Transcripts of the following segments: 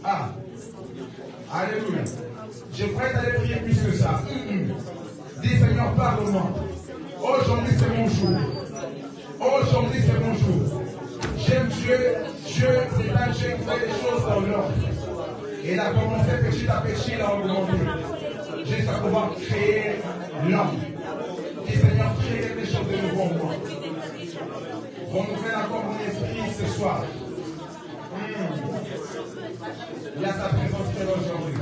Ah. Alléluia. Je pourrais aller prier plus que ça. Dis Seigneur, pardonne-moi. Aujourd'hui c'est mon jour. Aujourd'hui c'est mon jour. J'aime Dieu. Dieu, c'est un Dieu qui fait des choses dans l'ordre. Et il a commencé petit à petit, il a augmenté. Jusqu'à pouvoir créer l'homme. Dis Seigneur, crée quelque chose de nouveau en moi. Renouvelle encore mon esprit ce soir. Il y a sa présence qui est là aujourd'hui.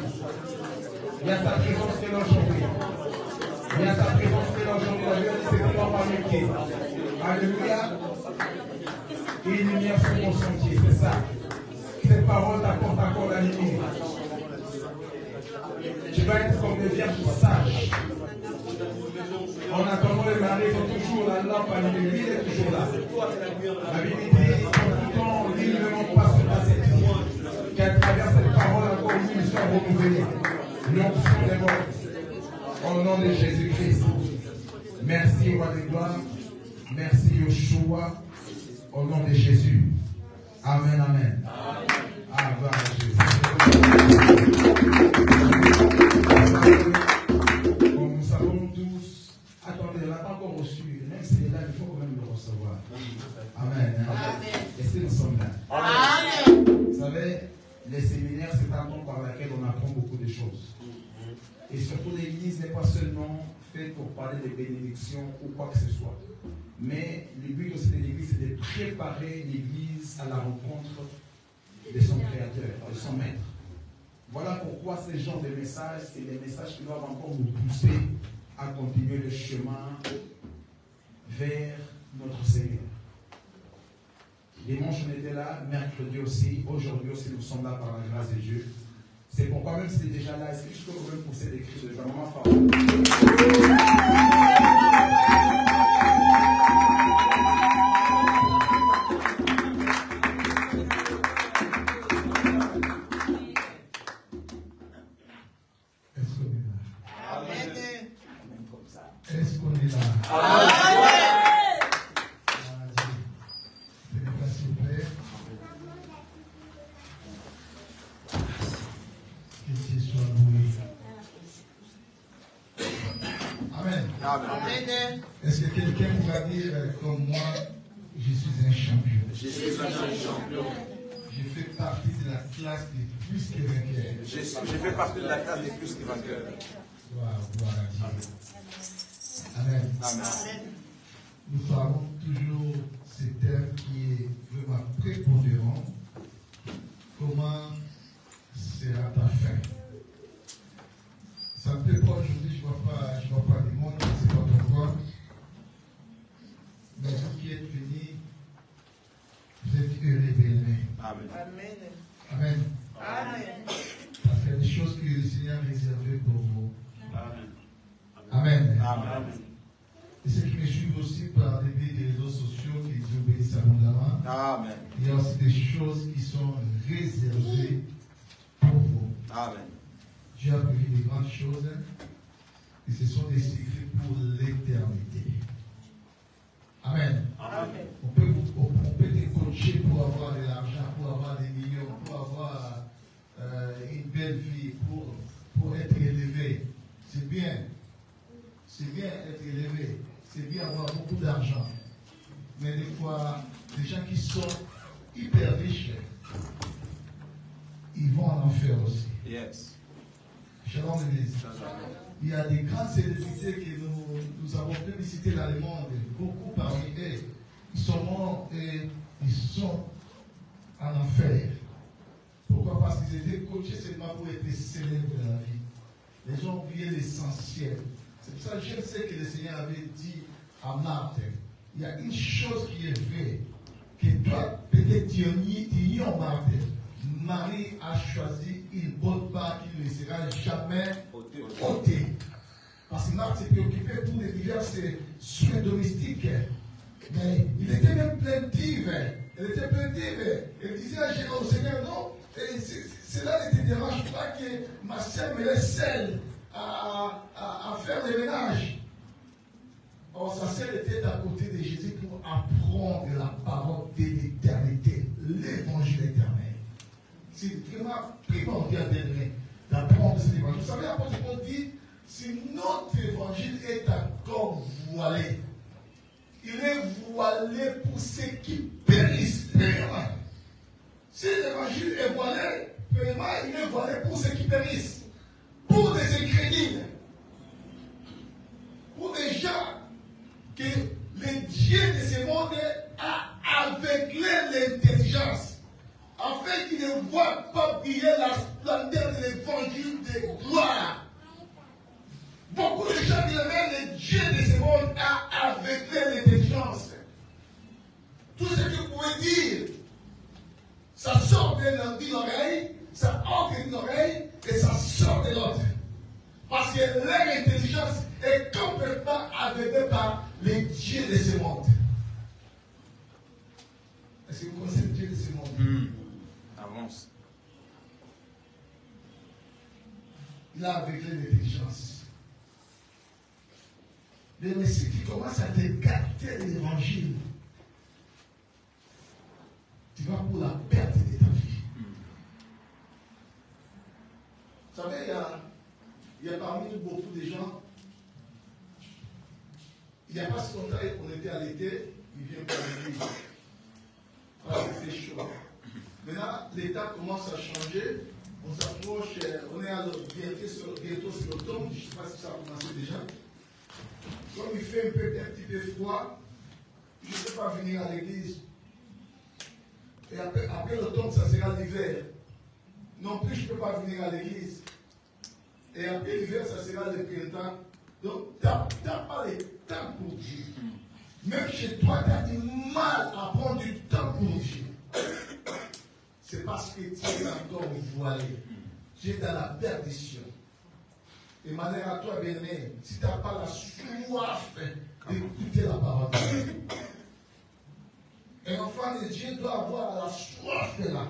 Il y a sa présence qui est là aujourd'hui. Il y a sa présence qui est là aujourd'hui. La Bible dit c'est qu'il n'en parle qui. Alléluia. Et lumière sur mon sentier, c'est ça. Cette parole t'apporte encore la lumière. Tu vas être comme des vierges sages. En attendant le mari, ils ont toujours la lampe allumée. Lui, il est toujours là. La Bible dit, en tout temps, l'île ne manque pas sur la cette vie. Qu'à travers cette parole, encore une mission renouvelée. L'onction des morts. Au nom de Jésus-Christ. Merci, roi de gloire. Merci, Yeshua. Au nom de Jésus. Amen, amen. Ah, gloire à Jésus. Comme nous savons tous, attendez, on n'a pas encore reçu. Même s'il est là, il faut quand même le recevoir. Amen. Amen. Est-ce que nous sommes là? Amen. Vous savez, les séminaires, c'est un temps par lequel on apprend beaucoup de choses. Et surtout, l'église n'est pas seulement faite pour parler des bénédictions ou quoi que ce soit. Mais le but aussi de l'église, c'est de préparer l'église à la rencontre de son créateur, de son maître. Voilà pourquoi ces genres de messages, c'est les messages qui doivent encore nous pousser à continuer le chemin vers notre Seigneur. Dimanche, on était là, mercredi aussi, aujourd'hui aussi, nous sommes là par la grâce de Dieu. C'est pourquoi, même si c'est déjà là, est-ce que je peux quand même pousser des cris de maman fort? Est-ce qu'on est là? S'il vous plaît. Que Dieu soit loué. Amen. Amen. Est-ce que quelqu'un pourra dire comme moi, je suis un champion? Je suis un champion. Je fais partie de la classe des plus que vainqueurs. Je fais partie de la classe des plus que vainqueurs. Gloire à Dieu. Amen. Amen. Nous parlons toujours ce thème qui est vraiment prépondérant. Comment sera ta fin? Ça ne plaît pas aujourd'hui, je ne vois pas du monde, c'est pas pourquoi. Mais vous qui êtes venus, vous êtes heureux, bien-aimés. Amen. Amen. Amen. Parce qu'il y a des choses que le Seigneur a réservées pour vous. Amen. Amen. Amen. Et ceux qui me suivent aussi par les biais des réseaux sociaux qui obéissent abondamment. Amen. Il y a aussi des choses qui sont réservées pour vous. Amen. Dieu a prévu des grandes choses et ce sont des secrets pour l'éternité. Amen. Amen. On peut te coacher pour avoir de l'argent, pour avoir des millions, pour avoir une belle vie, pour être élevé. C'est bien. C'est bien être élevé. C'est bien avoir beaucoup d'argent. Mais des fois, les gens qui sont hyper riches, ils vont en enfer aussi. Yes. Shalom l'église. Il y a des grandes célébrités que nous avons publicité dans le monde, beaucoup parmi eux. Ils sont morts et ils sont en enfer. Pourquoi? Parce qu'ils étaient coachés seulement pour être célèbres dans la vie. Les gens ont oublié l'essentiel. C'est pour ça que je sais que le Seigneur avait dit à Marthe, il y a une chose qui est vraie, que toi, peut-être tu ignores, Marthe. Marie a choisi une bonne part qui ne sera jamais ôtée. Parce que Marthe s'est préoccupée pour les diverses soins domestiques. Mais il était même plaintive. Elle était plaintive. Elle disait au Seigneur, non, cela ne te dérange pas que ma sœur me laisse seule à faire le ménage. Or, sa sœur était à côté de Jésus pour apprendre la parole de l'éternité, l'évangile éternel. c'est vraiment primordial d'apprendre cet évangile. Vous savez, l'apôtre Paul dit, si notre évangile est encore voilé, il est voilé pour ceux qui périssent, premièrement. Si l'évangile est voilé, premièrement, il est voilé pour ceux qui périssent, pour des incrédules, pour des gens que le Dieu de ce monde a aveuglé l'intelligence, afin qu'ils ne voient pas briller la splendeur de l'évangile de gloire. Beaucoup de gens disent que le Dieu de ce monde a aveuglé l'intelligence. Tout ce que vous pouvez dire, ça sort d'une oreille, ça entre d'une oreille et ça sort de l'autre. Parce que leur intelligence est complètement aveuglée par les dieux de ce monde. Est-ce que vous connaissez le Dieu de ce monde? Avance. Il a aveuglé l'intelligence. Mais ceux qui commencent à te gâter l'évangile, tu vas pour la perte de ta vie. Vous savez, il y a parmi nous beaucoup de gens, il n'y a pas si longtemps, on était à l'été, ils viennent pour l'église. Parce que c'est chaud. Maintenant, l'état commence à changer, on s'approche, on est bientôt sur l'automne, je ne sais pas si ça a commencé déjà. Comme il fait un petit peu froid, je ne peux pas venir à l'église. Et après l'automne, ça sera l'hiver. Non plus, je ne peux pas venir à l'église. Et après l'hiver, ça sera le printemps. Donc, tu n'as pas le temps pour Dieu. Même chez toi, tu as du mal à prendre du temps pour Dieu. C'est parce que tu es encore voilé. Tu es dans la perdition. Et malheur à toi, bien-aimé, si tu n'as pas la soif d'écouter la parole de Dieu. Un enfant de Dieu doit avoir la soif de là,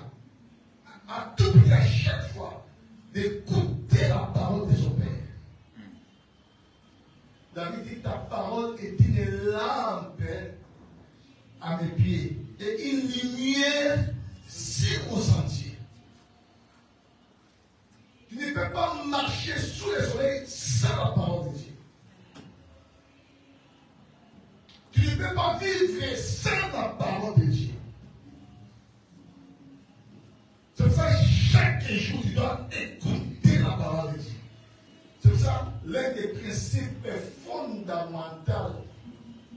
à tout prix, à chaque fois, d'écouter la parole de son Père. David dit, ta parole est une lampe à mes pieds et une lumière sur mon sentier. Tu ne peux pas marcher sous le soleil sans la parole de Dieu. Tu ne peux pas vivre sans la parole de Dieu. C'est pour ça que chaque jour, tu dois écouter la parole de Dieu. C'est pour ça que l'un des principes fondamentaux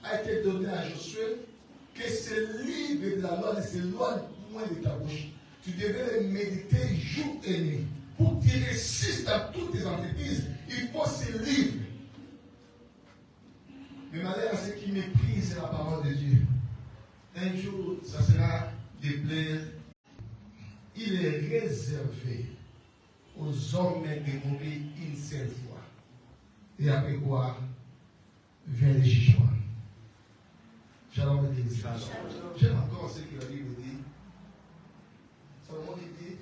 a été donné à Josué, que ce livre de la loi ne s'éloigne point de ta bouche. Tu devais le méditer jour et nuit. Pour que tu réussisses dans toutes tes entreprises, il faut ce livre. Mais malheur à ceux qui méprisent la parole de Dieu. Un jour, ça sera déplaire. Il est réservé aux hommes de mourir une seule fois. Et après quoi vient le jugement. Shalom l'église. J'aime encore ce que la Bible dit. Salomon dit,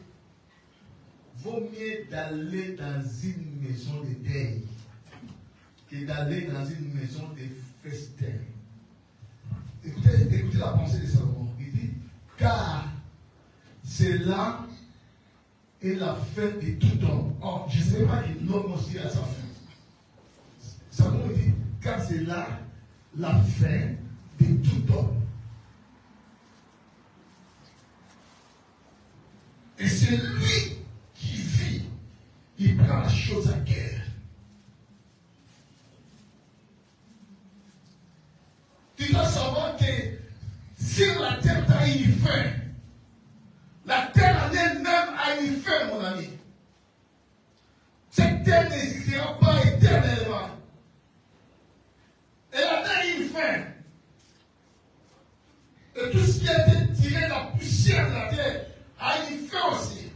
vaut mieux d'aller dans une maison de deuil que d'aller dans une maison de festin. Écoutez la pensée de Salomon. Il dit, car c'est là est la fin de tout homme. Or, je ne sais pas que l'homme aussi a sa fin. Salomon dit, car c'est là la fin de tout homme. Et c'est lui qui vit, il prend la chose à cœur. Tu dois savoir que si la terre a une fin, la terre en elle-même a une fin, mon ami. Cette terre n'existera pas éternellement. Elle a une fin. Et tout ce qui a été tiré de la poussière de la terre a une fin aussi.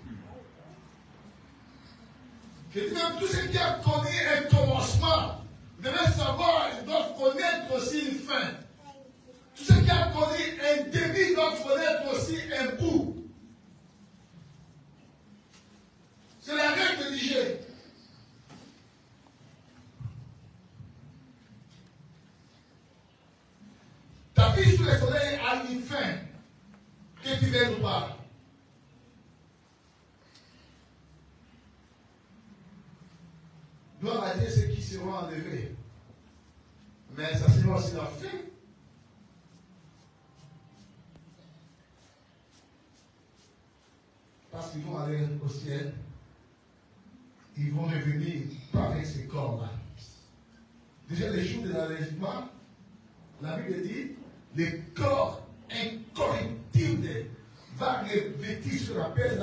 Que même tout ce qui a connu un commencement, vous devez savoir, ils doivent connaître aussi une fin. Tout ce qui a connu un début doit connaître aussi un bout. C'est la règle du jeu. Ta vie sous le soleil a une fin. Que tu veuilles ou pas. gloire à Dieu, ceux qui seront enlevés. Mais ça sera aussi la fin. Parce qu'ils vont aller au ciel. Ils vont revenir pas avec ces corps-là. Déjà, les jours de l'enlèvement, la Bible dit, le corps incorruptible va revêtir ce qu'on appelle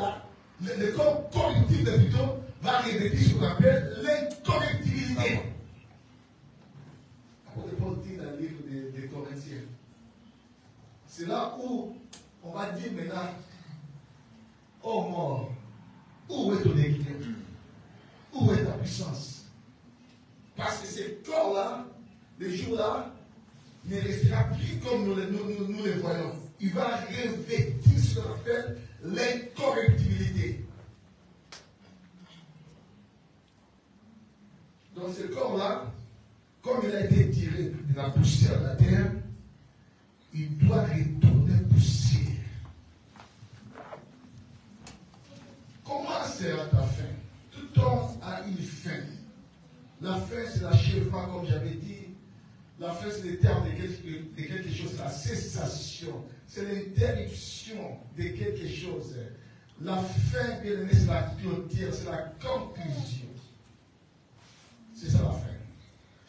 le corps corruptible plutôt va revêtir ce qu'on appelle l'incorruptibilité. Apôtre Paul dit dans le livre des Corinthiens. C'est là où on va dire maintenant, oh mort, où est ton équilibre? Où est ta puissance? Parce que ces corps-là, les jours-là, ne restera plus comme nous les voyons. Il va revêtir ce qu'on appelle l'incorruptibilité. Donc ce corps-là, comme il a été tiré de la poussière de la terre, il doit retourner poussière. Comment sera ta fin? Tout homme a une fin. La fin, c'est l'achèvement, comme j'avais dit. La fin, c'est le terme de quelque chose, c'est la cessation. C'est l'interruption de quelque chose. La fin, bien aimé, c'est la clôture, c'est la conclusion. C'est ça la fin.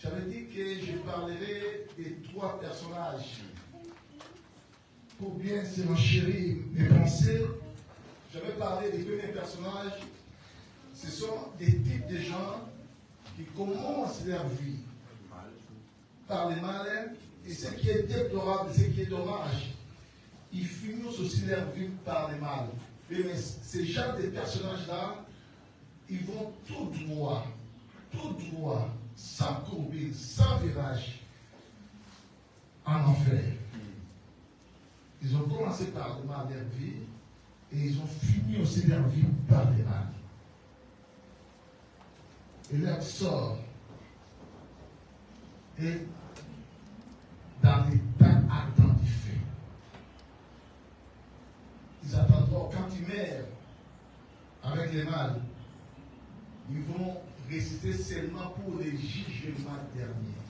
J'avais dit que je parlerai des 3 personnages. Pour bien se chérir mes pensées, j'avais parlé des premiers personnages. Ce sont des types de gens qui commencent leur vie par le mal, et ce qui est déplorable, ce qui est dommage, ils finissent aussi leur vie par le mal. Mais ces gens de personnages-là, ils vont tout droit, sans courber, sans virage, en enfer. Ils ont commencé par le mal leur vie, et ils ont fini aussi leur vie par le mal. Et leur sort est dans l'état ardent du feu. Ils attendront, quand ils meurent avec les mal, ils vont résister seulement pour les jugements derniers.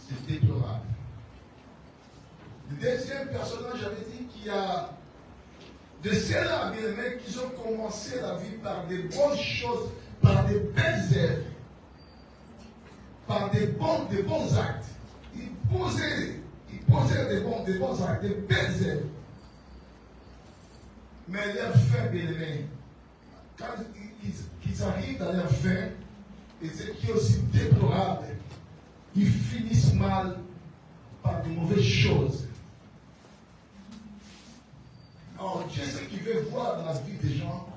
C'est déplorable. Le deuxième personnage, j'avais dit qu'il y a de ceux-là, bien aimés, qui ont commencé la vie par des bonnes choses, par des belles œuvres, par des bons actes. Ils posaient des bons actes, des belles œuvres. Mais leur fin, bien aimé, quand ils arrivent dans leur fin, et ce qui est aussi déplorable, ils finissent mal par de mauvaises choses. Alors Dieu, ce qu'il veut voir dans la vie des gens,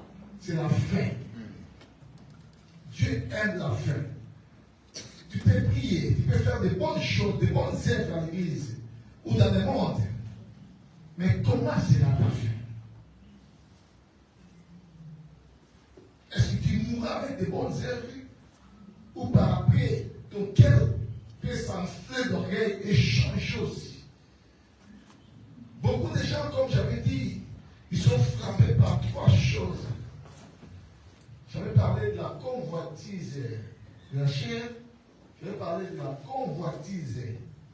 c'est la fin. Dieu aime la fin. Tu peux prier, tu peux faire des bonnes choses, des bonnes œuvres à l'église ou dans le monde. Mais comment sera ta fin? Est-ce que tu mourras avec des bonnes œuvres ou par après ton cœur peut s'enfler d'orgueil et changer aussi? Beaucoup de gens, comme j'avais dit, ils sont frappés par 3 choses. J'avais parlé de la convoitise de la chair, j'avais parlé de la convoitise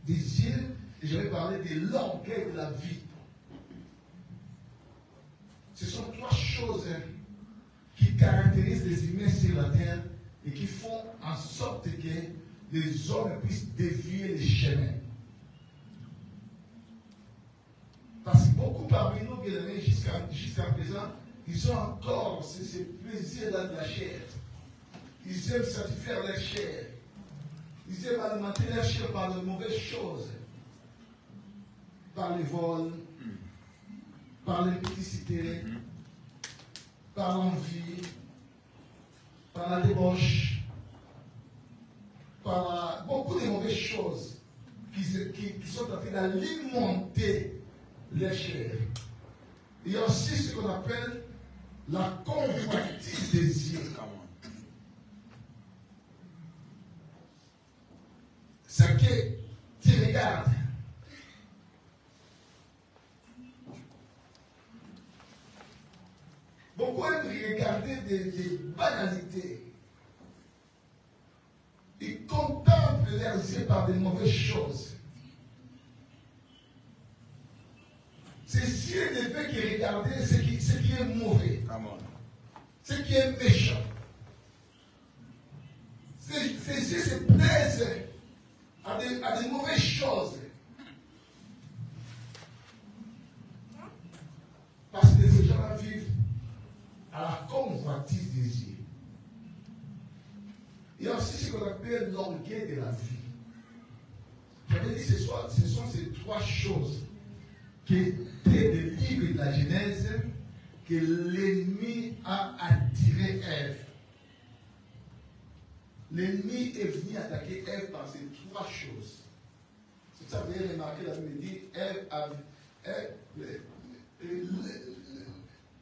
des yeux, et j'avais parlé de l'orgueil de la vie. Ce sont 3 choses qui caractérisent les humains sur la terre et qui font en sorte que les hommes puissent dévier les chemins. Parce que beaucoup parmi nous, bien aimés, jusqu'à présent, ils ont encore ce plaisir-là de la chair. Ils aiment satisfaire leur chair. Ils aiment alimenter leur chair par de mauvaises choses. Par les vols, par l'impudicité, par l'envie, par la débauche, par beaucoup de mauvaises choses qui sont en train d'alimenter les chairs. Il y a aussi ce qu'on appelle la convoitise des yeux. C'est que tu regardes. Beaucoup aiment regarder des banalités. par des mauvaises choses. C'est si elle ne fait que regarder ce qui est mauvais, ce qui est méchant. Ses yeux se plaisent à des mauvaises choses. Parce que ces gens-là vivent à la convoitise des yeux. Il y a aussi ce qu'on appelle l'orgueil de la vie. J'avais dit ce soir, ce sont ces trois choses qui étaient des livres de la Genèse que l'ennemi a attiré Ève. L'ennemi est venu attaquer Ève par ces trois choses. C'est pour ça que vous avez remarqué, la Bible dit,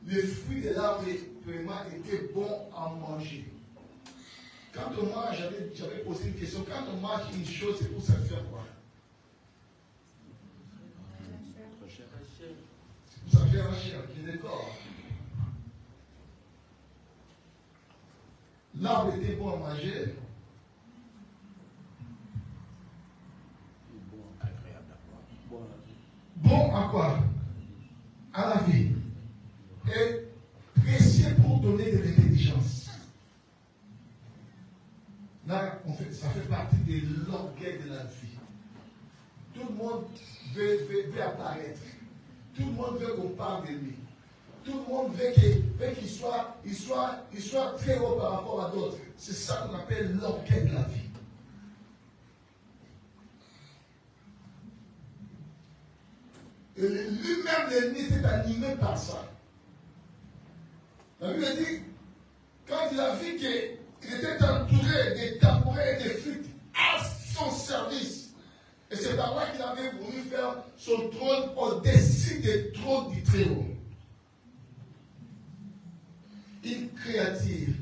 le fruit de l'arbre vraiment était bon à manger. Quand on mange, j'avais posé une question, quand on mange une chose, c'est pour ça faire quoi? C'est pour ça faire la chair, qui est le corps. L'arbre était bon à manger. Bon à quoi? À la vie. Et précieux pour donner de l'intelligence. Là, ça fait partie de l'orgueil de la vie. Tout le monde veut apparaître. Tout le monde veut qu'on parle de lui. Tout le monde veut qu'il soit très haut par rapport à d'autres. C'est ça qu'on appelle l'orgueil de la vie. Et lui-même, l'ennemi était animé par ça. La Bible dit, quand il a vu qu'il était entouré des tabourets et des flûtes à son service, et c'est par là qu'il avait voulu faire son trône au-dessus des trônes du Très-Haut. Une créature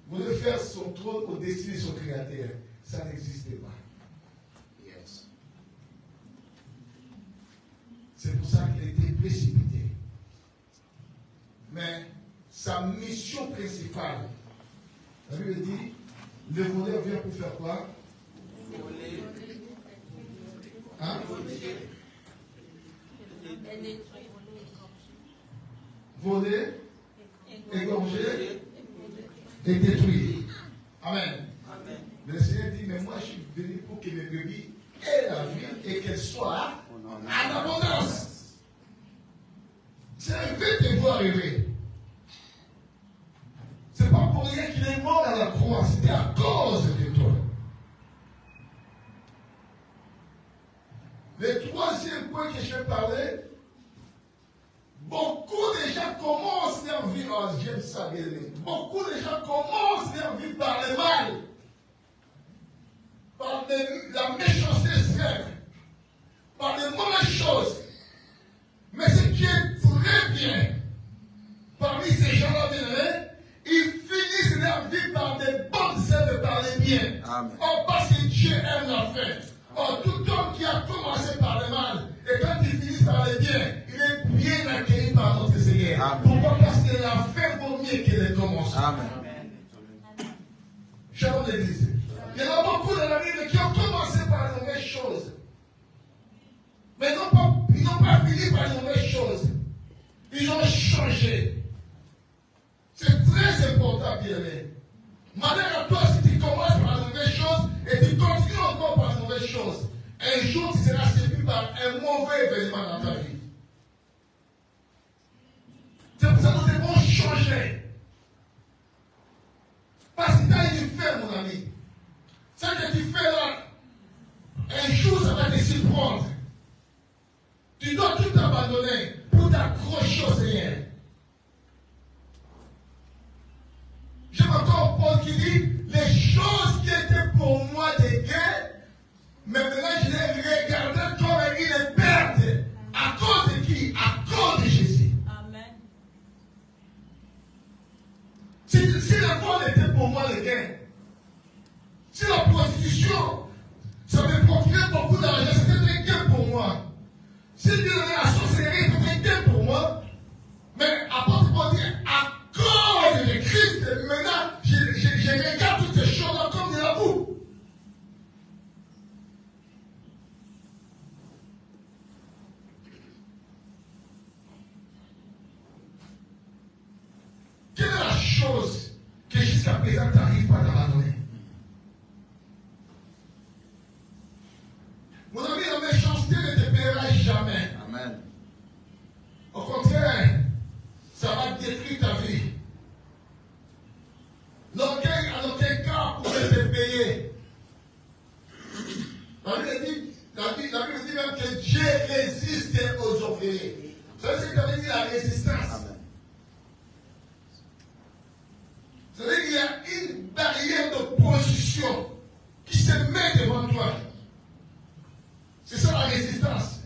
voulait faire son trône au-dessus de son créateur. Ça n'existait pas. Yes. C'est pour ça qu'il était précipité. Mais sa mission principale, la Bible dit, le voleur vient pour faire quoi? Voler. Hein? Voler, égorger et détruire. Amen. Amen. Le Seigneur dit, mais moi je suis venu pour que mes brebis aient la vie et qu'elles soient en abondance. C'est un vrai devoir rêver. C'est pas pour rien qu'il est mort à la croix, c'était à cause de toi. Le troisième point que je vais parler, beaucoup de gens commencent leur vie, j'aime ça bien, beaucoup de gens commencent leur vie par le mal, par la méchanceté extrême, par de mauvaises choses. Mais ce qui est très bien, parmi ces gens-là, ils finissent leur vie par des bonnes œuvres, par les biens. Oh, parce que Dieu aime la fête. Oh, tout homme qui a commencé par le mal, et quand il finit par les biens, il est bien accueilli par notre Seigneur. Amen. Pourquoi? Parce que la fin vaut mieux que le commencement. Chers l'église, il y en a beaucoup dans la Bible qui ont commencé par les mauvaises choses. Mais ils n'ont pas fini par les mauvaises choses. Ils ont changé. C'est très important, bien-aimé. Malheur à toi si tu commences par les mauvaises choses et tu continues encore par les mauvaises choses. Un jour, tu seras séduit par un mauvais événement dans ta vie. C'est pour ça que nous devons changer. Parce que quand il fait, mon ami, ce que tu fais là, un jour, ça va te surprendre. Tu dois tout abandonner pour t'accrocher au Seigneur. J'aime encore Paul qui dit, les choses qui étaient pour moi des gains, mais maintenant je les regarde comme une perte. À cause de qui? À cause de Jésus. Amen. Si le vol était pour moi le gain, si la prostitution, ça me procurait beaucoup d'argent, c'était un gain pour moi. Si Dieu donnait la sorcellerie, c'était un gain pour moi. Mais apôtre Paul dit, à cause de Christ, maintenant, je regarde toutes ces choses-là comme de la boue. jusqu'à présent, tu n'arrives pas à t'abandonner. Mon ami, la méchanceté ne te paiera jamais. Amen. Au contraire, ça va détruire ta vie. L'orgueil, en aucun cas, pourrait te payer. La Bible dit même que Dieu résiste aux orgueilleux. Vous savez ce que ça veut dire, la résistance? Amen. Ça veut dire qu'il y a une barrière d'opposition qui se met devant toi. C'est ça la résistance.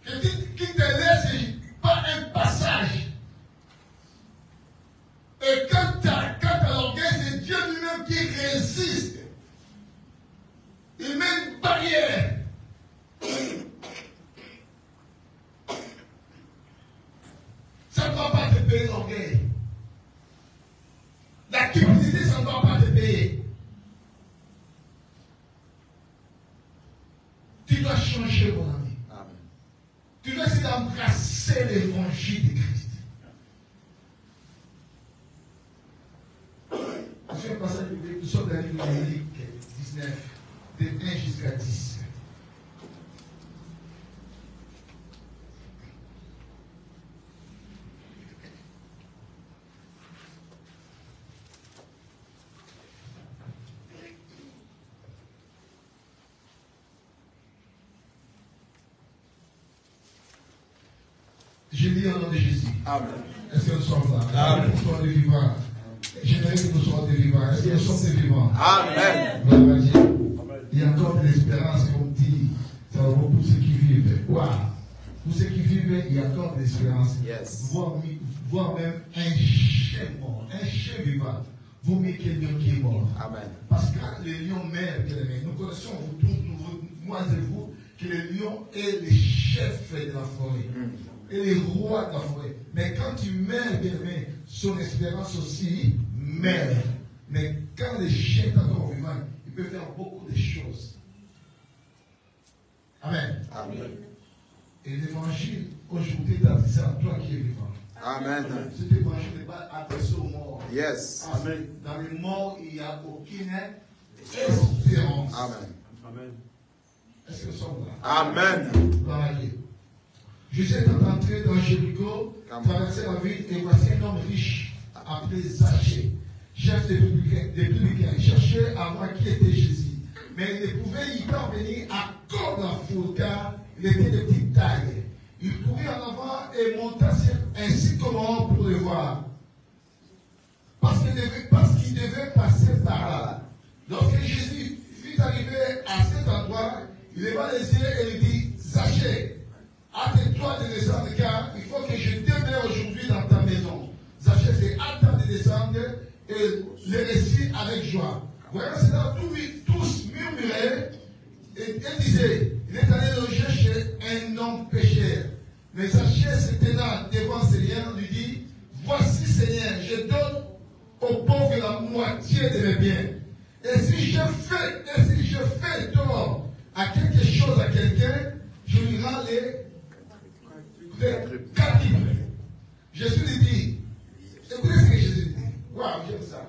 Qui te laisse pas un passage. Et quand tu as l'orgueil, c'est Dieu lui-même qui résiste. Il met une barrière. Ça ne va pas te payer l'orgueil. La cupidité, ça ne va pas te payer. Tu dois changer, mon ami. Amen. Tu dois essayer d'embrasser l'évangile de Christ. C'est un passage biblique, nous sommes dans le livre de Luc 19, de 1 jusqu'à 10. Je lis au nom de Jésus. Amen. Est-ce que nous sommes là? Amen. Nous sommes des vivants. J'aimerais que nous soyons des vivants. Est-ce que nous sommes des vivants? Amen. Gloire à Dieu. Il y a encore de l'espérance, comme dit, ça va pour ceux qui vivent. Waouh! Pour ceux qui vivent, il y a encore de l'espérance. Yes. Voire même un chien mort, un chien vivant, vaut mieux qu'un lion qui est mort. Amen. Parce que quand le lion meurt, bien aimé, nous connaissons, vous tous, moi et vous, que le lion est le chef de la forêt. Et le roi de la forêt. Mais quand tu meurs, bien aimé, son espérance aussi meurt. Mais quand le chien est encore vivant, il peut faire beaucoup de choses. Amen. Amen. Et l'évangile, aujourd'hui, c'est à toi qui es vivant. Amen. Cet évangile n'est pas adressé aux morts. Yes. Amen. Dans les morts, il n'y a aucune espérance. Amen. Amen. Est-ce que nous sommes là? Amen. Gloire à Dieu. Jésus est entré dans Jéricho, traversait la ville, et voici un homme riche, appelé Zachée, chef des publicains, cherchait à voir qui était Jésus. Mais il ne pouvait y parvenir à cause de la foule, car il était de petite taille. Il courait en avant et monta sur un sycomore pour le voir. Parce qu'il devait passer par là. Lorsque Jésus fut arrivé à cet endroit, il leva les yeux et lui dit, Zachée, hâte-toi de descendre, car il faut que je demeure aujourd'hui dans ta maison. Zachée s'est hâté de descendre et le récit avec joie. Voyant cela, tous murmuraient et disaient, il est allé loger chez un homme pécheur. Mais Zachée se tenant devant le Seigneur lui dit, voici Seigneur, je donne aux pauvres la moitié de mes biens. Et si je fais tort à quelque chose à quelqu'un, je lui rends les 4 livres. Jésus lui dit, écoutez ce que Jésus lui dit. Waouh, j'aime ça.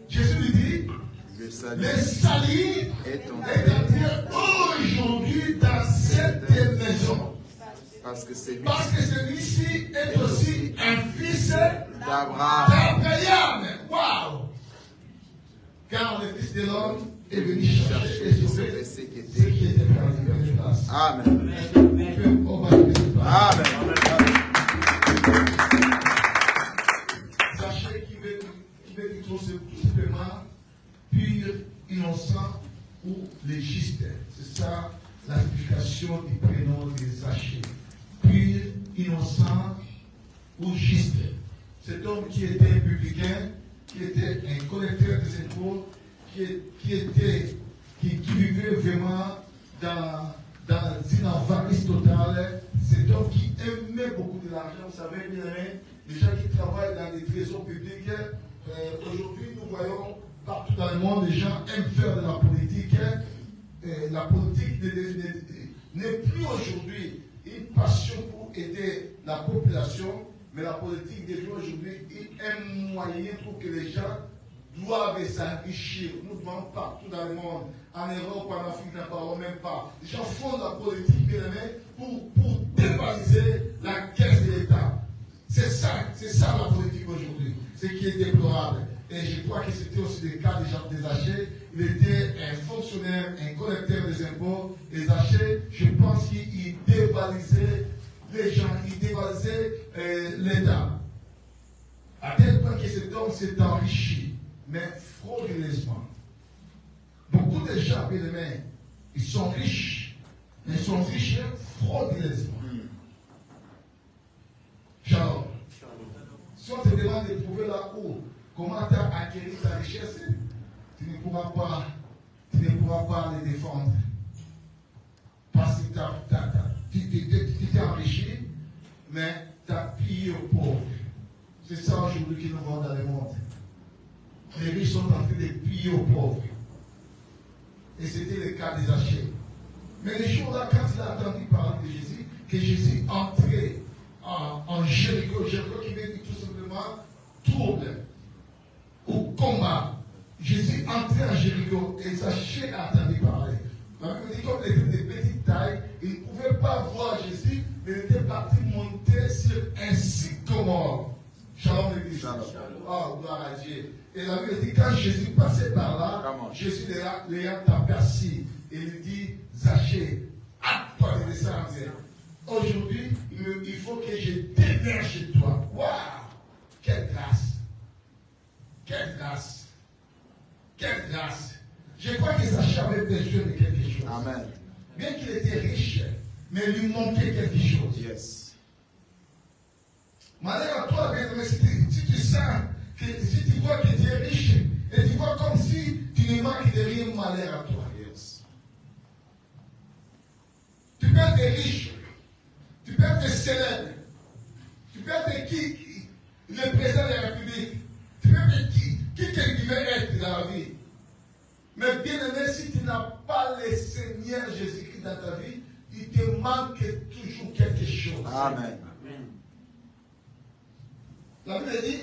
Jésus lui dit, le salut est entré aujourd'hui dans cette maison. Parce que celui-ci est aussi un fils d'Abraham. Waouh! Car le Fils de l'homme est venu chercher et sauver ceux qui étaient perdus de place. Amen. Amen. Sachez qu'il veut dire tout simplement pur, innocent ou légiste. C'est ça la signification du prénom de Zachée. Pur, innocent ou juste. Cet homme qui était un publicain, qui était un collecteur des impôts, qui vivait vraiment dans une avarice totale. Cet homme qui aimait beaucoup de l'argent, vous savez bien, les gens qui travaillent dans les trésors publics, aujourd'hui nous voyons partout dans le monde, les gens aiment faire de la politique. La politique n'est plus aujourd'hui une passion pour aider la population, Mais la politique de Dieu aujourd'hui est un moyen pour que les gens doivent s'enrichir. Nous demandons partout dans le monde, en Europe, en Afrique, n'en parlons même pas. Les gens font la politique pour dévaliser la caisse de l'État. C'est ça la politique aujourd'hui. Ce qui est déplorable. Et je crois que c'était aussi le cas de Jean Desachets. Il était un fonctionnaire, un collecteur des impôts. Et Desachets, je pense qu'il dévalisait les gens, il dévalisait l'État. À tel point que cet homme s'est enrichi, mais frauduleusement. Beaucoup de gens, bien aimés, ils sont riches, mais ils sont riches frauduleusement. Genre, si on te demande de trouver là-haut, comment tu as acquis ta richesse, tu ne pourras pas les défendre. Parce que tu t'es enrichi, mais tu as pillé aux pauvres. C'est ça aujourd'hui qui nous vend dans le monde. Les riches sont en train de piller aux pauvres. Et c'était le cas des Zachée. Mais les jours-là, quand il a entendu parler de Jésus, que Jésus entrait en Jéricho, Jéricho qui veut dire tout simplement trouble ou combat. Jésus entrait en Jéricho et Zachée a entendu parler. La Bible dit comme il était de petite taille, il ne pouvait pas voir Jésus, mais il était parti monter sur un sycomore. Shalom l'église. Oh, gloire à Dieu. Et la Bible dit quand Jésus passait par là, Jésus l'ayant aperçu, et il dit, Zachée, hâte-toi de descendre. Aujourd'hui, il faut que je demeure chez toi. Waouh! Quelle grâce! Quelle grâce! Quelle grâce! Je crois que Zachée avait besoin de quelque chose. Amen. Bien qu'il était riche, mais il lui manquait quelque chose. Yes. Malheur à toi, bien aimé, si tu sens que si tu vois que tu es riche, et tu vois comme si tu ne manques de rien, malheur à toi. Yes. Tu peux être riche, tu peux être célèbre, tu peux être le président de la République, tu peux être qui tu veux être dans la vie. Mais bien aimé, si tu n'as pas le Seigneur Jésus-Christ dans ta vie, il te manque toujours quelque chose. Amen. La Bible dit,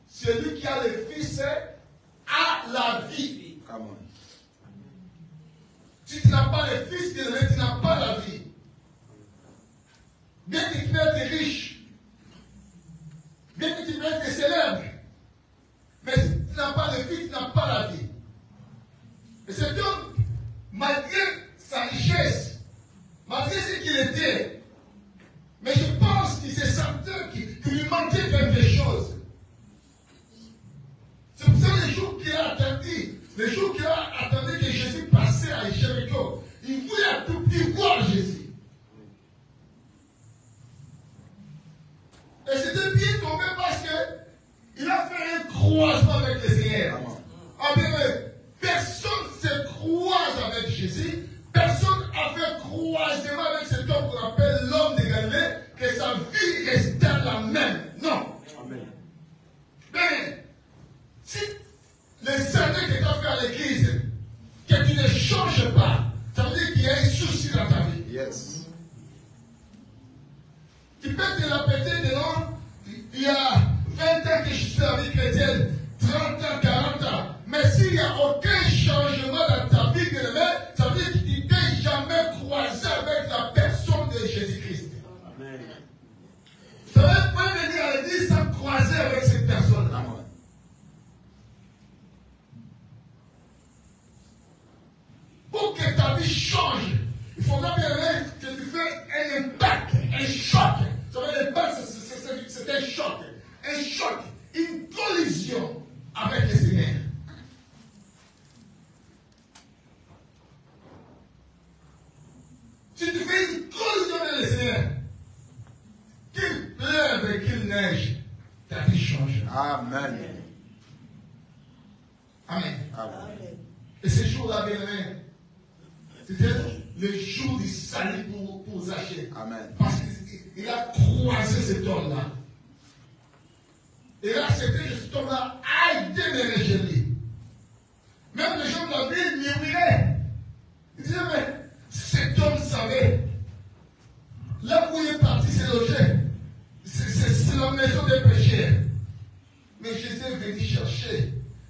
celui qui a le Fils a la vie. Come on. Si tu n'as pas le Fils, bien aimé, tu n'as pas la vie. Bien que tu peux être riche, bien que tu peux être célèbre, mais si tu n'as pas le Fils, tu n'as pas la vie. Et cet homme, malgré sa richesse, malgré ce qu'il était, mais je pense qu'il se sentait qu'il lui manquait quelque chose. C'est pour ça les jours qu'il a attendu, que Jésus passait à Jéricho, il voulait à tout prix voir Jésus. Et c'était bien tombé parce qu'il a fait un croisement avec le Seigneur. Ah bien, personne ne se croise avec Jésus. Personne n'a fait croisement avec cet homme qu'on appelle l'homme de Galilée, que sa vie restait la même. Non. Amen. Mais, si le Seigneur que tu as fait à l'église, que tu ne changes pas, ça veut dire qu'il y a un souci dans ta vie. Yes. Tu peux te répéter de non, il y a 20 ans que je suis dans la vie chrétienne, 30 ans, 40 ans. Mais s'il n'y a aucun changement dans ta vie, ça veut dire que tu ne t'es jamais croisé avec la personne de Jésus-Christ. Amen. Tu ne peux pas venir à l'église sans croiser avec cette personne-là. Pour que ta vie change, il faudra bien que tu fasses un impact, un choc. Ça veut dire l'impact, c'est un choc. Un choc, une collision avec le Seigneur. Si tu fais une collision avec le Seigneur, qu'il pleuve et qu'il neige, ta vie change. Amen. Amen. Amen. Et ce jour-là, bien aimé, c'était le jour du salut pour Zachée. Amen. Parce qu'il a croisé cet homme-là. Et là, c'était que cet homme-là a été déraigné. Même les gens de la ville murmuraient. Ils disaient, mais cet homme savait. Là où il est parti se loger, c'est la maison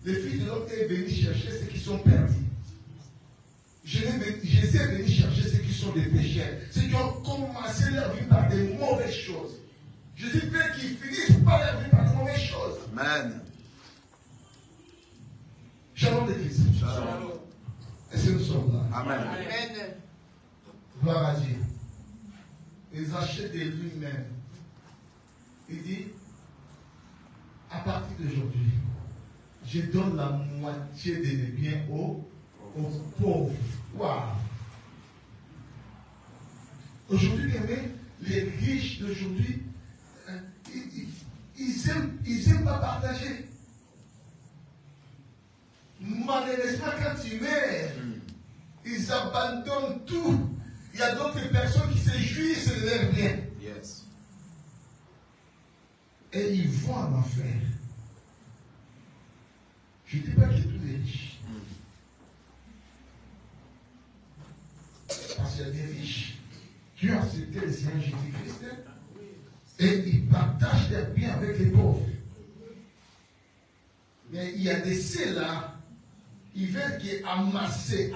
le Fils de l'homme est venu chercher ceux qui sont perdus. Jésus est venu chercher ceux qui sont des pécheurs, ceux qui ont commencé leur vie par des mauvaises choses. Jésus veut qu'ils finissent par leur vie par des mauvaises choses. Amen. Shalom l'église. Est-ce que nous sommes là? Amen. Gloire à Dieu. Ils achètent de lui-même. Il dit, à partir d'aujourd'hui, je donne la moitié de mes biens aux pauvres. Waouh! Aujourd'hui, les riches d'aujourd'hui, ils aiment pas partager. Malheureusement, quand tu meurs, ils abandonnent tout. Il y a d'autres personnes qui se jouissent de leurs biens. Yes. Et ils vont en enfer. Je ne dis pas que tous les riches. Parce qu'il y a des riches qui ont accepté le Seigneur Jésus-Christ et ils partagent leurs biens avec les pauvres. Mais il y a des ceux-là, ils veulent amasser.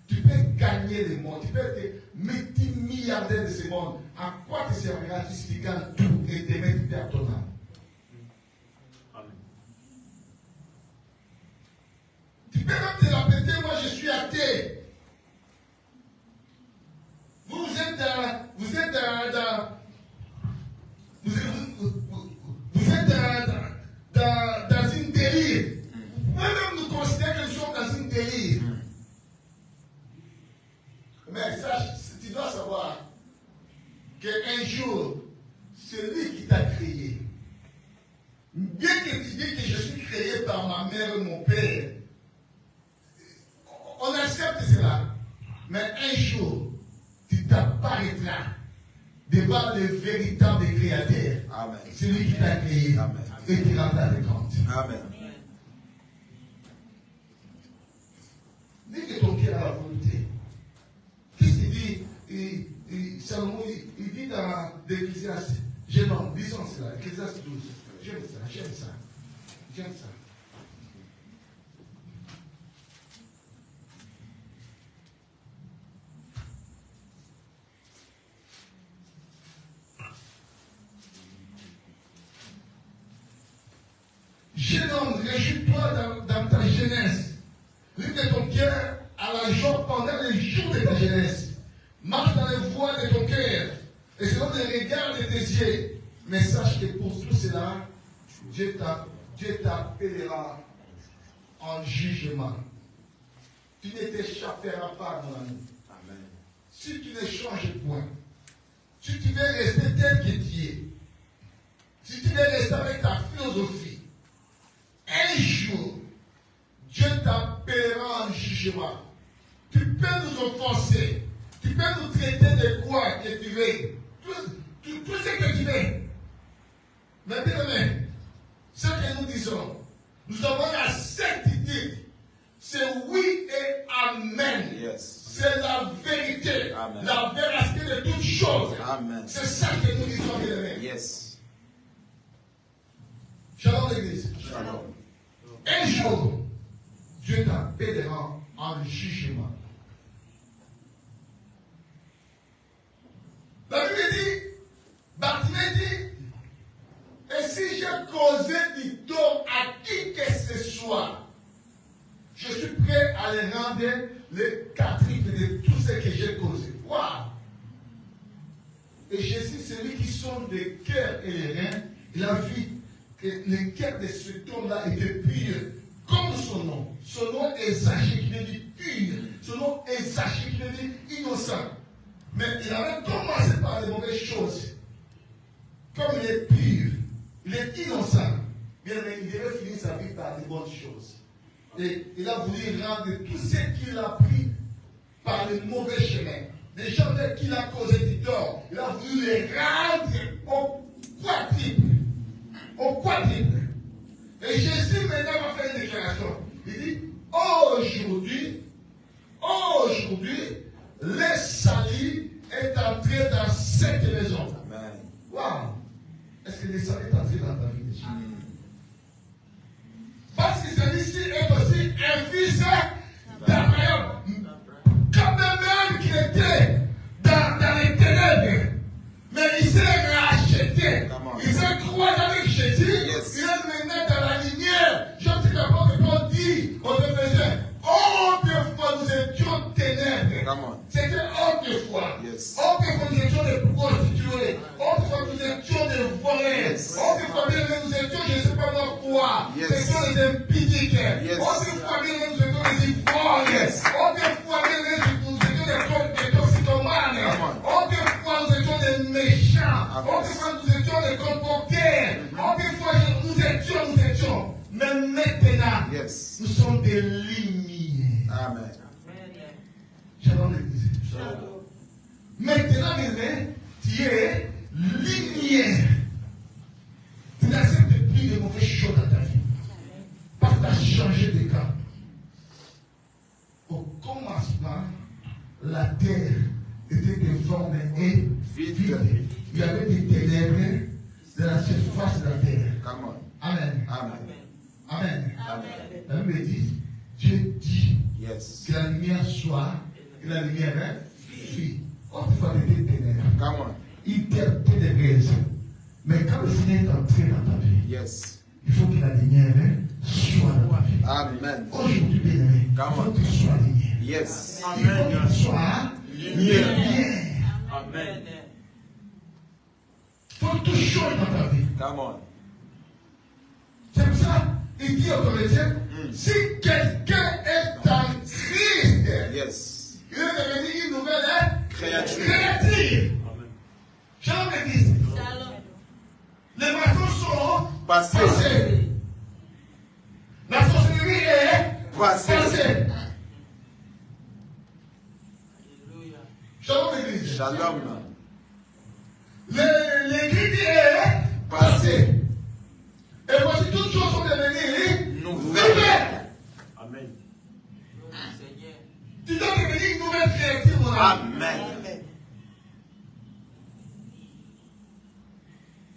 Tu peux gagner le monde, tu peux être multimilliardaire de ce monde. À quoi te servira-t-il si tu gagnes tout et demain tu perds ton âme? Tu peux même te répéter, moi je suis athée. Vous êtes dans une délire. Nous-mêmes nous considérons que nous sommes dans une délire. Mais sache, tu dois savoir qu'un jour, celui qui t'a créé, bien que tu dis que je suis créé par ma mère et mon père, on accepte cela. Mais un jour, tu t'apparaîtras devant le véritable créateur. Amen. Celui qui t'a créé. Amen. Et qui rendra des comptes. Amen. Dis que ton cœur a la volonté. Qu'est-ce qu'il dit? Salomon, il dit dans l'Ecclésiaste, lisons cela, Ecclésiaste 12. J'aime ça. Jeune homme, réjouis-toi dans ta jeunesse. Livre ton cœur à la joie pendant les jours de ta jeunesse. Marche dans les voies de ton cœur et selon les regards de tes yeux. Mais sache que pour tout cela, Dieu t'appellera en jugement. Tu ne t'échapperas pas, mon ami. Amen. Si tu ne changes point, si tu veux rester tel que tu es, si tu veux rester avec ta philosophie, un jour, Dieu t'appellera en jugement. Tu peux nous offenser. Tu peux nous traiter de quoi que tu veux. Tout ce que tu veux. Mais bien aimé, ce que nous disons, nous avons la certitude. C'est oui et amen. Yes. C'est la vérité. Amen. La véracité de toutes choses. Amen. C'est ça que nous disons, bien aimé. Yes. Shalom l'église. Shalom. Un jour, Dieu t'appellera en jugement. La Bible dit, Bartimée dit, et si j'ai causé du tort à qui que ce soit, je suis prêt à les rendre le quadruple de tout ce que j'ai causé. Waouh! Et Jésus, celui qui sonde les cœurs et les reins, il a vu que le cœur de cet homme-là était pur, comme son nom. Son nom est Zaché, qui veut dire pur. Son nom est Zaché, qui veut dire innocent. Mais il avait commencé par les mauvaises choses. Comme il est pur, il est innocent, bien il devait finir sa vie par les bonnes choses. Et il a voulu rendre tout ce qu'il a pris par le mauvais chemin. Les gens qui a causé du tort, il a voulu les rendre au quadruple. Au quadruple. Et Jésus maintenant va faire une déclaration. Il dit, aujourd'hui, le salut est entré dans cette maison. Amen. Waouh! Est-ce que le salut est entré C'était autrefois. Yes. Autrefois, nous étions des prostituées. Autrefois, nous étions des volets. Autrefois, nous étions, je ne sais pas moi quoi. Nous étions des impidiques. Autrefois, nous étions des ivrognes. Autrefois, nous étions des toxicomanes. Autrefois, nous étions des méchants. Autrefois, nous étions des colporteurs. Autrefois, nous étions. Mais maintenant, nous sommes des lumières. Amen. Shalom l'église. Maintenant, tu es lumière. Tu n'acceptes plus de mauvaises choses dans ta vie. Parce que tu as changé de cas. Au commencement, la terre était déformée et vide. Il y avait des ténèbres dans la surface de la terre. Amen. Amen. La Bible dit, Dieu dit que la lumière soit, que la lumière fuit. Autrefois, il était ténèbres. Il était ténébreuse. Mais quand le Seigneur est entré dans ta vie, il faut que la lumière soit dans ta vie. Amen. Aujourd'hui, bien-aimé, il faut que tu sois lumière. Yes. Il faut que tu sois lumière. Amen. Il faut que tout change dans ta vie. Come on. C'est pour ça, il dit aux Corinthiens, si quelqu'un est en Christ, il est devenu une nouvelle créature. Shalom l'église. Les mensonges sont passés. La sorcellerie est passée. Shalom l'église. Shalom. L'église est passée. Et voici toutes choses sont devenues nouvelles. Amen. Tu dois devenir une nouvelle créature, mon ami. Amen.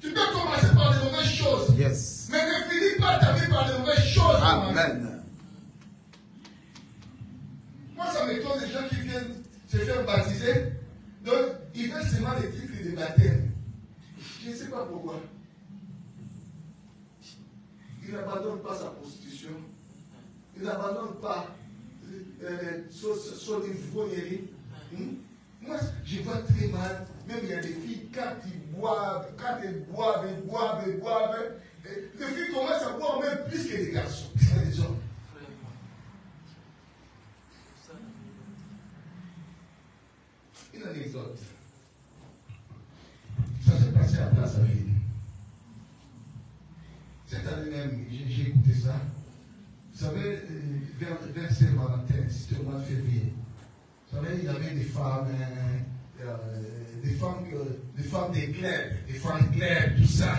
Tu peux commencer par les mauvaises choses. Yes. Mais ne finis pas ta vie par les mauvaises choses. Amen. Moi, ça m'étonne des gens qui viennent se faire baptiser. Donc, ils veulent seulement les titres de baptême. Je ne sais pas pourquoi. Il n'abandonne pas sa prostitution. Il n'abandonne pas son ivrognerie. Moi, je vois très mal. Même il y a des filles, quand elles boivent, les filles commencent à boire même plus que les garçons, plus que les hommes. Une anecdote. Ça s'est passé à Place à Ville. Cette année même, j'ai écouté ça. Vous savez, vers Saint-Valentin, c'était au mois de février. Vous savez, il y avait des femmes des femmes claires, tout ça.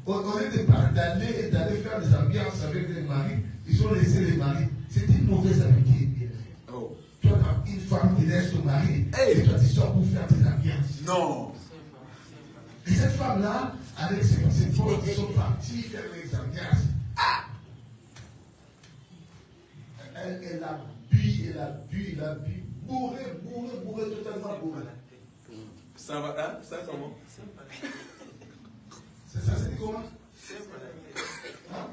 Au lieu d'aller faire des ambiances avec les maris, ils ont laissé les maris. C'était une mauvaise amitié. Oh. Toi, tu as une femme qui laisse ton mari, et toi, tu sors pour faire des ambiances. Non. Et cette femme-là, avec ses potes, ils sont partis faire les ambiances. Ah! Elle a bu, bourré, totalement bourré. Ça va, hein? Ça comment? C'est ça, c'est comment? Hein?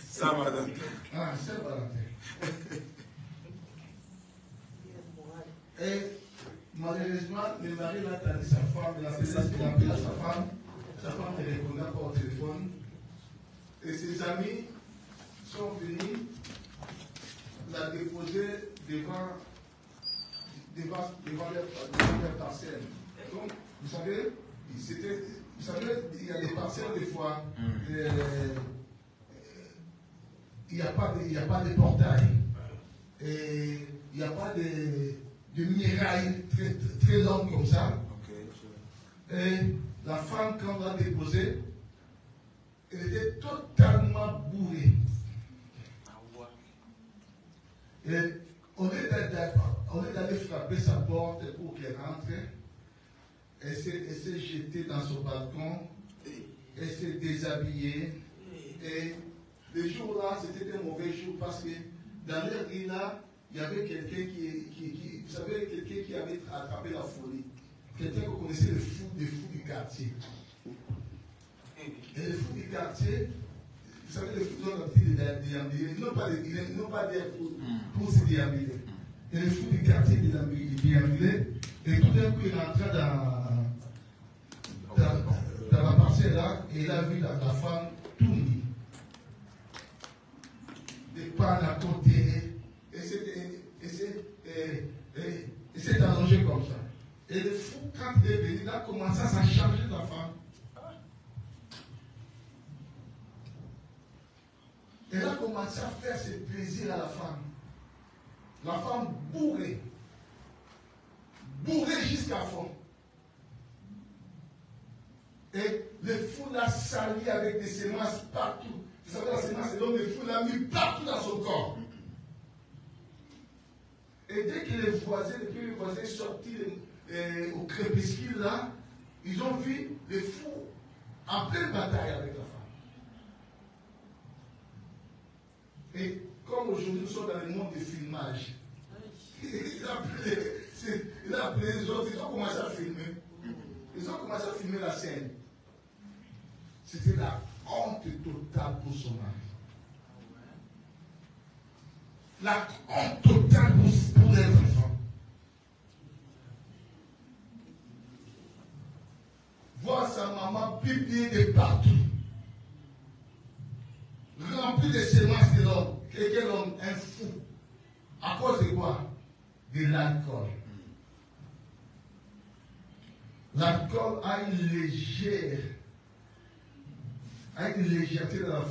Saint-Valentin. Ah, Saint-Valentin. Et malheureusement, le mari l'a attendu sa femme, il a appelé sa femme ne répondait pas au téléphone. Et ses amis sont venus la déposer devant leur parcelle. Donc, vous savez, il y a des parcelles des fois, il n'y a pas de portail. Et il n'y a pas de muraille très longue comme ça. Et la femme, quand on l'a déposée, elle était totalement bourrée. Et au lieu d'aller frapper sa porte pour qu'elle rentre, elle s'est jetée dans son balcon, elle s'est déshabillée. Et le jour-là, c'était un mauvais jour parce que dans leur vie là, il y avait quelqu'un vous savez, quelqu'un qui avait attrapé la folie. Quelqu'un que vous connaissez, le fou du quartier. Et le fou du quartier, vous savez, les fous ont l'habitude de déambuler. Ils n'ont pas d'air pour se déambuler. Et le fou du quartier de Bienvenue. Et tout d'un coup, il est entré dans la parcelle là, et il a vu la femme tout nue. Des pannes à côté, et c'est allongé comme ça. Et le fou, quand il est venu, il a commencé à charger la femme. Et il a commencé à faire ses plaisirs à la femme. La femme bourrée. Bourrée jusqu'à fond. Et le fou l'a sali avec des semences partout. Vous savez, la semence, c'est donc le fou l'a mis partout dans son corps. Et dès que les voisins sortis au crépuscule là, ils ont vu le fou en pleine bataille avec la femme. Et comme aujourd'hui nous sommes dans le monde du filmage, il a appelé les autres, ils ont commencé à filmer. Ils ont commencé à filmer la scène. C'était la honte totale pour son mari. La honte totale pour les enfants. Voir sa maman pipier de partout. Rempli de semences de l'homme. Quel homme, un fou. À cause de quoi? De l'alcool. L'alcool a une légèreté dans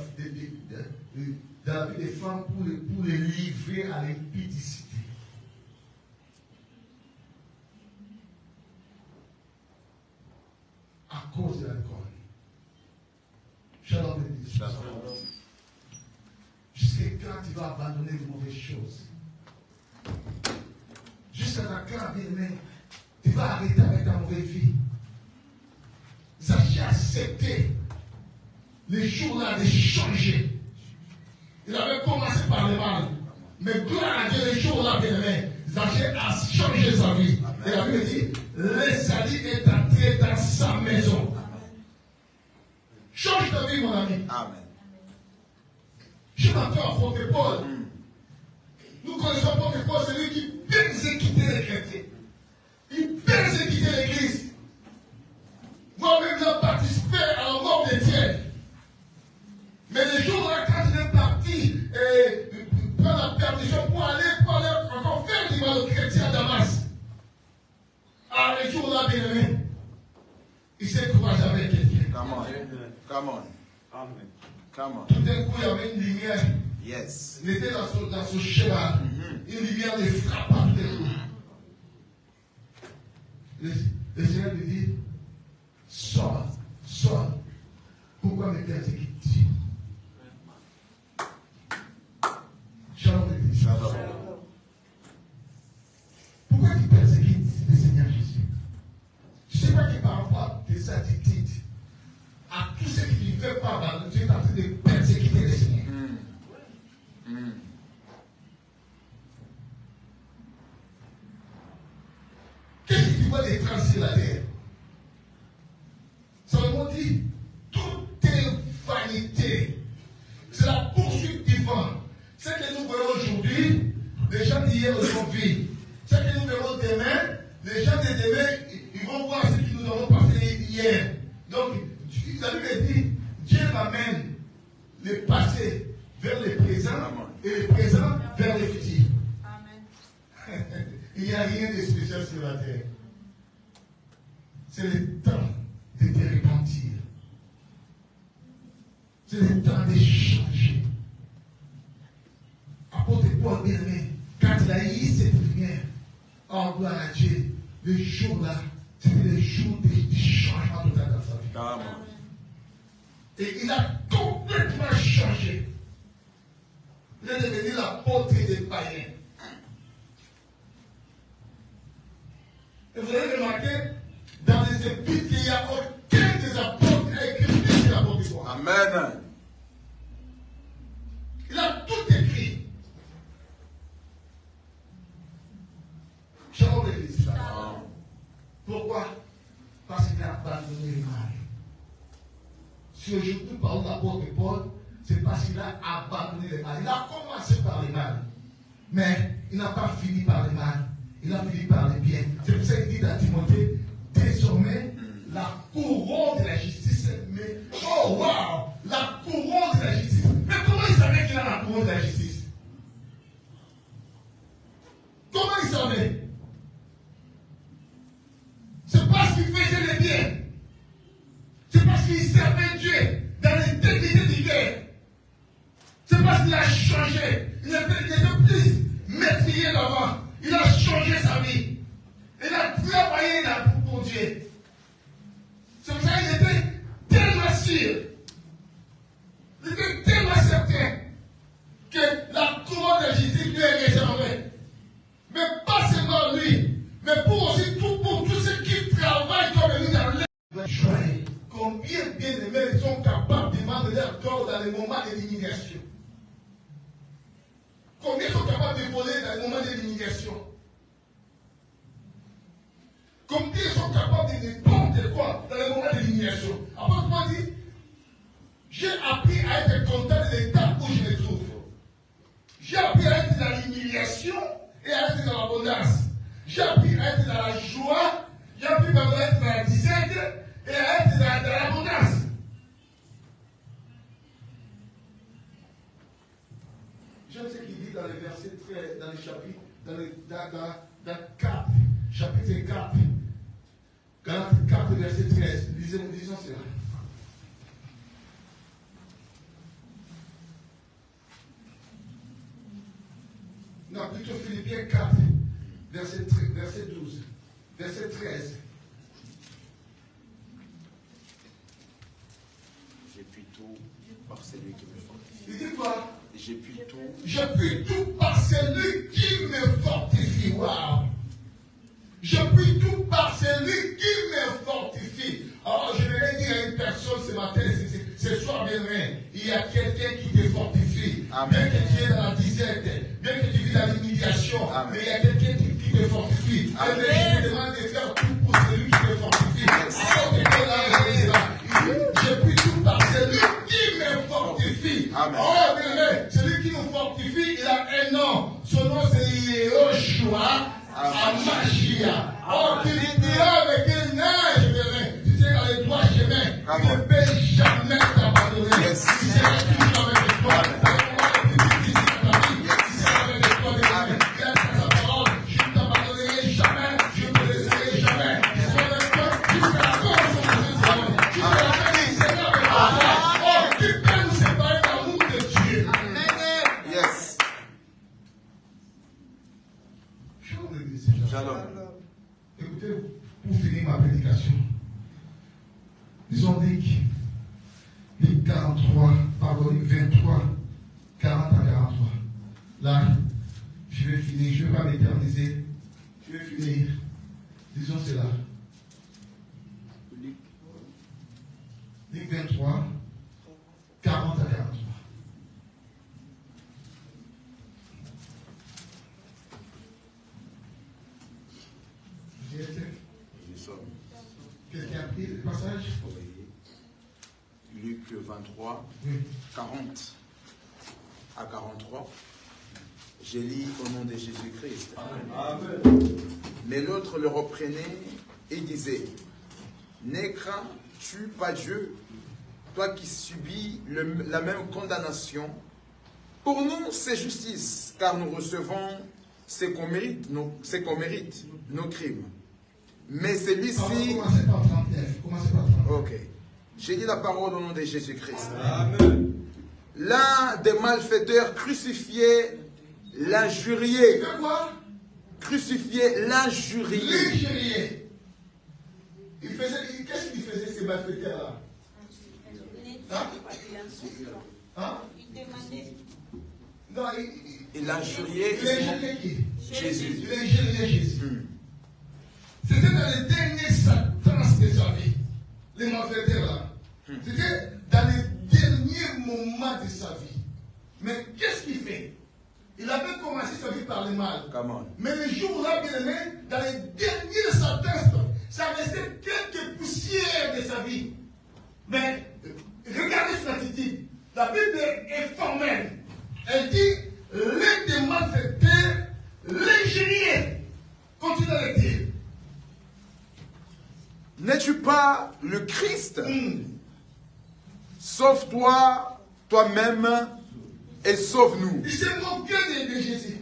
la vie des femmes pour les livrer à l'impudicité. À cause de l'alcool. Shalom de Dieu. Jusqu'à quand tu vas abandonner de mauvaises choses? Jusqu'à quand, bien-aimé, tu vas arrêter avec ta mauvaise vie? Zaché a accepté les jours-là de changer. Il avait commencé par le mal. Mais gloire à Dieu, les jours-là, bien-aimé, Zaché a changé sa vie. Et la Bible dit, le salut est entré dans sa maison. Change ta vie, mon ami. Amen. Je m'attends à apôtre Paul. Nous connaissons apôtre Paul, celui qui persécutait les chrétiens. Il persécutait l'église. Moi-même, j'ai participé à la mort d'Étienne. Mais le jour-là, quand il est parti prendre la permission pour aller encore faire du mal aux chrétiens à Damas. Ah, le jour-là, bien aimé, il s'est croisé avec quelqu'un. Come on. Come on. Amen. Come on. Tout d'un coup, il y avait une lumière. Yes. Il était dans son chemin. Une lumière le frappa tout d'un coup. Le Seigneur lui dit, sors. Pourquoi me persécutes-tu? Shalom. Pourquoi tu persécutes le Seigneur Jésus? Je ne sais pas que par rapport à tes attitudes, à tout ce qui ne fait pas, tu es en train de persécuter le Seigneur. Qu'est-ce que tu vois d'étrange sur la terre? Salomon dit, tout est vanité. C'est la poursuite du vent. Ce que nous verrons aujourd'hui, les gens d'hier sont vus. Ce que nous verrons demain, les gens de demain, ils vont voir ce que nous avons passé hier. Donc, la Bible dit, Dieu amène le passé vers le présent et le présent vers le futur. Amen. Il n'y a rien de spécial sur la terre. C'est le temps de te repentir. C'est le temps de changer. Apôtre Paul, bien-aimé, quand il a eu cette lumière, oh gloire à Dieu, le jour-là, c'était le jour du changement total dans sa vie. Amen. Et il a complètement changé. Il est devenu l'apôtre des païens. Et vous avez remarqué, dans les épîtres, il n'y a aucun des apôtres qui a écrit plus que l'apôtre Paul. Amen. Il a tout écrit. Shalom l'église. Pourquoi? Parce qu'il a abandonné le mal. Si aujourd'hui nous parlons de l'apôtre Paul, c'est parce qu'il a abandonné le mal. Il a commencé par le mal. Mais il n'a pas fini par le mal. Il a fini par le bien. C'est pour ça qu'il dit à Timothée, désormais, la couronne de la justice. Mais, oh wow, la couronne de la justice. Mais comment il savait qu'il a la couronne de la justice? Comment il savait? C'est parce qu'il faisait le bien. C'est parce qu'il servait Dieu dans les déliés d'hiver. C'est parce qu'il a changé. Il était plus maîtrisé d'avant. Il a changé sa vie. Il a travaillé pour Dieu. C'est pour ça qu'il était tellement sûr. Il était tellement certain que la couronne de Jésus lui est réservée. Mais pas seulement lui, mais pour aussi pour tous ceux qui travaillent comme lui dans l'air. Combien bien aimés sont capables de vendre leur corps dans les moments de l'humiliation? Combien sont capables de voler dans les moments de l'humiliation? Combien sont capables de n'importe quoi dans les moments de l'humiliation? Après, moi, dit, j'ai appris à être content de l'état où je me trouve. J'ai appris à être dans l'humiliation et à être dans l'abondance. J'ai appris à être dans la joie, j'ai appris à être dans la disette et à être dans l'abondance. J'aime ce qu'il dit dans le verset 13, dans le chapitre, dans 4, chapitre 4, Galates 4, verset 13. Disons cela. Non, plutôt Philippiens 4, verset 12, verset 13. J'ai pu tout par celui qui me fortifie. Il dit quoi? J'ai pu tout. Je puis tout par celui qui me fortifie. Wow. Je puis tout par celui qui me fortifie. Alors, je vais dire à une personne ce matin, ce soir, bien aimé, il y a quelqu'un qui te fortifie. Amen. Bien que tu es dans la disette, bien que tu vis dans l'humiliation, mais il y a quelqu'un qui te fortifie. Amen. Et je te demande de faire tout pour celui qui te fortifie. Je puis tout par celui qui me fortifie. Amen. Oh, bien aimé, celui qui nous fortifie, il a un nom. Son nom, c'est Yehoshua Amashia. Oh, tu diras avec un âge, tu sais, dans les droits chemins, il ne peut jamais t'abandonner. Yes. Tu seras toujours avec toi. Tu seras avec toi, bien aimé. Il a sa parole. Je ne t'abandonnerai jamais. Je ne te laisserai jamais. Je serai avec toi jusqu'à la fin de son Tu seras avec toi. Oh, tu peux nous séparer de l'amour de Dieu. Yes. Shalom. Écoutez, pour finir ma prédication, disons Luc 43, pardon, Luc 23, 40 à 43. Là, je vais finir, je ne vais pas m'éterniser, je vais finir. Disons cela. Luc 23, 40 à 43. Quelqu'un a pris le passage? Luc 23, Oui. 40 à 43. J'ai lu au nom de Jésus-Christ. Amen. Mais l'autre le reprenait et disait, ne crains-tu pas Dieu, toi qui subis la même condamnation? Pour nous, c'est justice, car nous recevons ce qu'on mérite, nos crimes. Mais celui-ci... Commencez par 39. Commencez par 39. Ok. J'ai dit la parole au nom de Jésus-Christ. Amen. L'un des malfaiteurs crucifiait l'injurié. De quoi? Crucifiait l'injurié. L'injurié. Qu'est-ce qu'il faisait ces malfaiteurs-là? Hein? Il demandait. Non, Il injuriait qui? Jésus. Il injuriait Jésus. C'était dans les derniers tranches de sa vie, les malfaiteurs là. C'était dans les derniers moments de sa vie. Mais qu'est-ce qu'il fait? Il avait commencé sa vie par le mal. Mais le jour-là, bien aimé, dans les derniers instants, ça restait quelques poussières de sa vie. Mais regardez son attitude. La Bible est formelle. Elle dit, l'un des malfaiteurs lecture. N'es-tu pas le Christ? Sauve-toi toi-même et sauve-nous. Il s'est moqué de Jésus.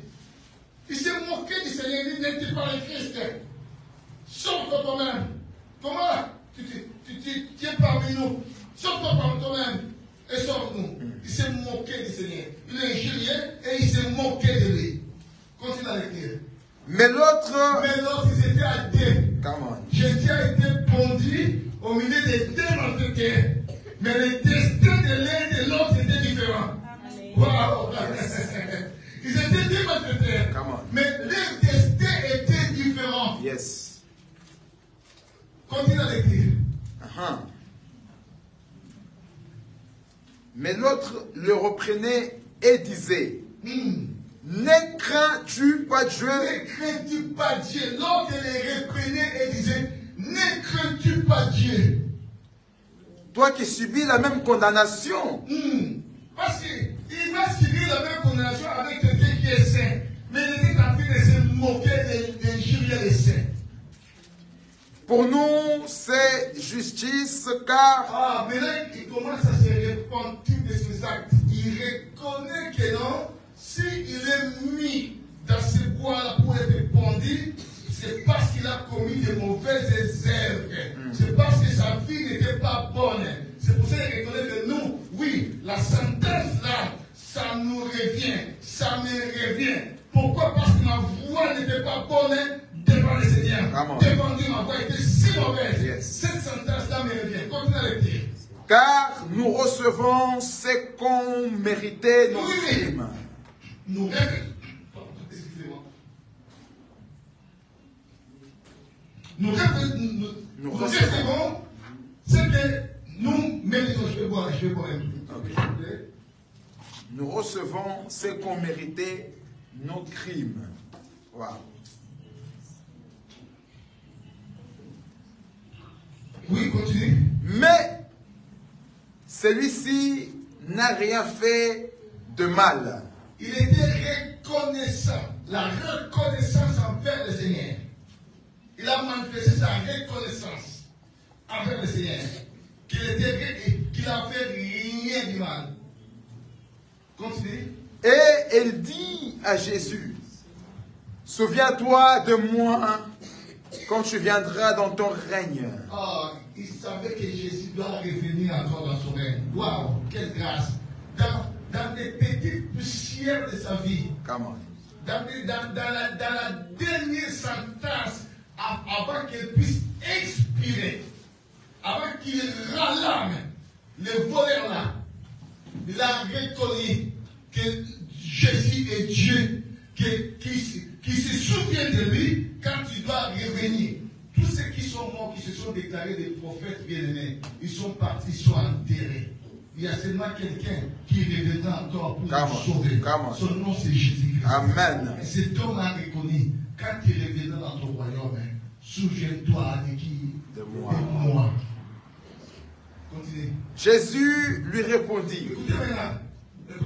Il s'est moqué du Seigneur. Il n'était pas le Christ. Sauve-toi toi-même. Comment tu es parmi nous? Sauve-toi par toi-même et sauve-nous. Il s'est moqué du Seigneur. Il est injurié et il s'est moqué de lui. Continue à l'écrire. Mais l'autre, ils étaient à deux. come on. Jésus a été pondu au milieu des deux malfaiteurs. Mais le destin de l'un et de l'autre était différent. Wow. Ils étaient deux malfaiteurs. Mais leur destin était différent. Yes. Continue à l'écrire. Mais l'autre le reprenait et disait, ne crains-tu pas Dieu? Ne crains-tu pas Dieu? L'autre les reprenait et disait, ne crains-tu pas Dieu? Toi qui subis la même condamnation. Parce qu'il va subir la même condamnation avec quelqu'un qui est saint. Mais il était en train de se moquer d'injurier les saints. Pour nous, c'est justice car... mais là, il commence à se repentir de ses actes. Il reconnaît que non, s'il est mis dans ce bois-là pour être pendu, c'est parce qu'il a commis de mauvaises œuvres. C'est parce que sa vie n'était pas bonne. C'est pour ça qu'il reconnaît que nous, oui, la sentence là, ça nous revient. Ça me revient. Pourquoi? Parce que ma voix n'était pas bonne devant le Seigneur. Devant Dieu, ma voix était si mauvaise. Yes. Cette sentence-là me revient. Continue à le dire. Car nous recevons ce qu'on méritait nos crimes. Nous recevons ce que nous méritons. Je vais boire un peu. Nous recevons ce qu'on méritait nos crimes. Wow. Oui, continue. Mais celui-ci n'a rien fait de mal. Il était reconnaissant. La reconnaissance envers le Seigneur. Il a manifesté sa reconnaissance envers le Seigneur. Qu'il a fait rien du mal. Continue. Et il dit à Jésus, souviens-toi de moi quand tu viendras dans ton règne. Il savait que Jésus doit revenir encore dans son règne. Waouh, quelle grâce. Dans des petites poussières de sa vie. Comment? Dans la dernière sentence, avant qu'elle puisse expirer, avant qu'il ralame le voleur là, il a reconnu que Jésus est Dieu, qui se souvient de lui quand il doit revenir. Tous ceux qui sont morts, qui se sont déclarés des prophètes bien-aimés, ils sont partis, ils sont enterrés. Il y a seulement quelqu'un qui reviendra encore pour nous sauver. Son nom c'est Jésus-Christ. Amen. Et cet homme a reconnu, quand il reviendra dans ton royaume, souviens-toi de qui? De moi. De moi. Continue. Jésus lui répondit. Écoutez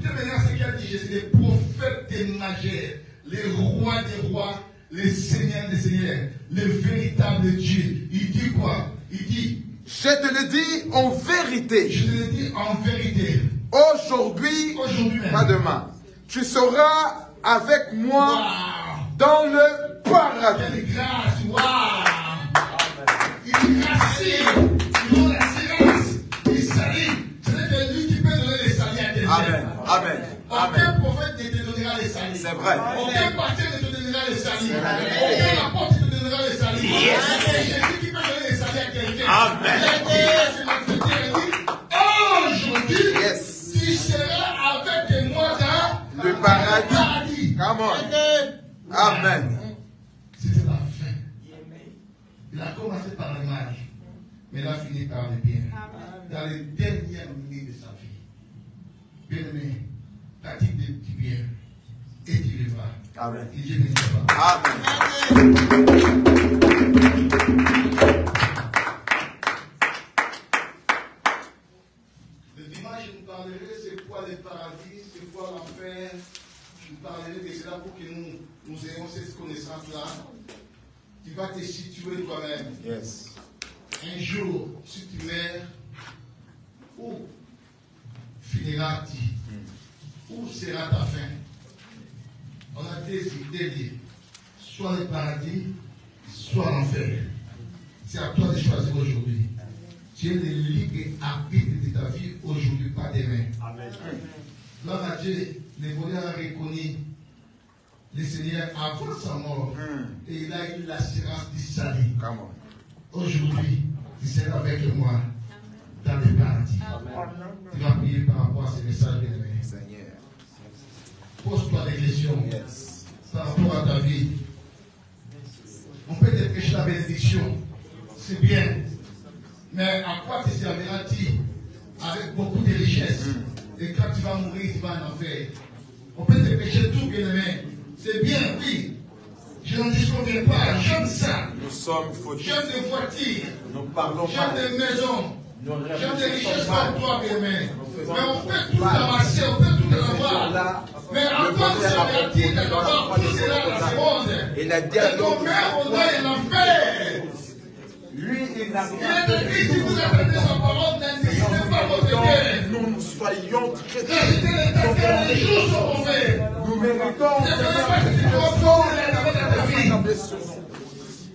maintenant ce qu'a dit Jésus, les prophètes des majeurs, les rois des rois, les seigneurs des seigneurs, le véritable Dieu. Il dit quoi? Il dit, je te le dis en vérité. Je te le dis en vérité. Aujourd'hui, pas demain, tu seras avec moi dans le paradis. Quelle grâce, Il est gracile, il donne l'assurance, il salue. Ce n'est que lui qui peut donner les saluts à quelqu'un. Amen. Aucun prophète ne te donnera les saluts. C'est vrai. Aucun pasteur ne te donnera les saluts. Aucun apôtre ne te donnera les saluts. C'est Jésus qui peut donner les saluts à quelqu'un. Amen. Aujourd'hui, tu seras avec moi dans le paradis. Come on. Amen. C'était la fin. Il a commencé par le mal, mais il a fini par le bien. Dans les dernières minutes de sa vie. Bien-aimé, pratique du bien et tu le vas. Amen. Et Dieu ne te pas. Amen. Le dimanche, je vous parlerai c'est quoi le paradis, c'est quoi l'enfer. Je vous parlerai de cela pour que nous ayons cette connaissance-là. Tu vas te situer toi-même. Yes. Un jour, si tu meurs, où finiras-tu? Où sera ta fin? On a des idées, soit le paradis, soit l'enfer. C'est à toi de choisir aujourd'hui. Tu es le libre arbitre de ta vie aujourd'hui, pas demain. Amen. Gloire à Dieu, le voleur a reconnu le Seigneur avant sa mort et il a eu l'assurance du salut. Aujourd'hui, tu seras avec moi dans le paradis. Tu vas prier par rapport à ce message bien aimé. Seigneur. Pose-toi des questions par rapport à ta vie. On peut te prêcher la bénédiction, c'est bien. Mais à quoi te serviras-tu avec beaucoup de richesses? Et quand tu vas mourir, tu vas en enfer. On peut te prêcher tout, bien aimé. C'est bien, oui. Je n'en disconviens pas. J'aime ça. Nous sommes fautifs. J'aime des voitures. Nous parlons j'aime des maisons. J'aime des richesses comme toi, bien aimé. Mais on peut tout amasser, on peut tout avoir. Mais à quoi te servira-t-il d'avoir tout cela dans ce monde? Et la Et ton père, on doit l'enfer. Lui, il n'a Il est écrit, si vous attendez sa parole, n'indiquez pas votre guerre. Nous soyons chrétiens. Les jours sont mauvais. Nous méritons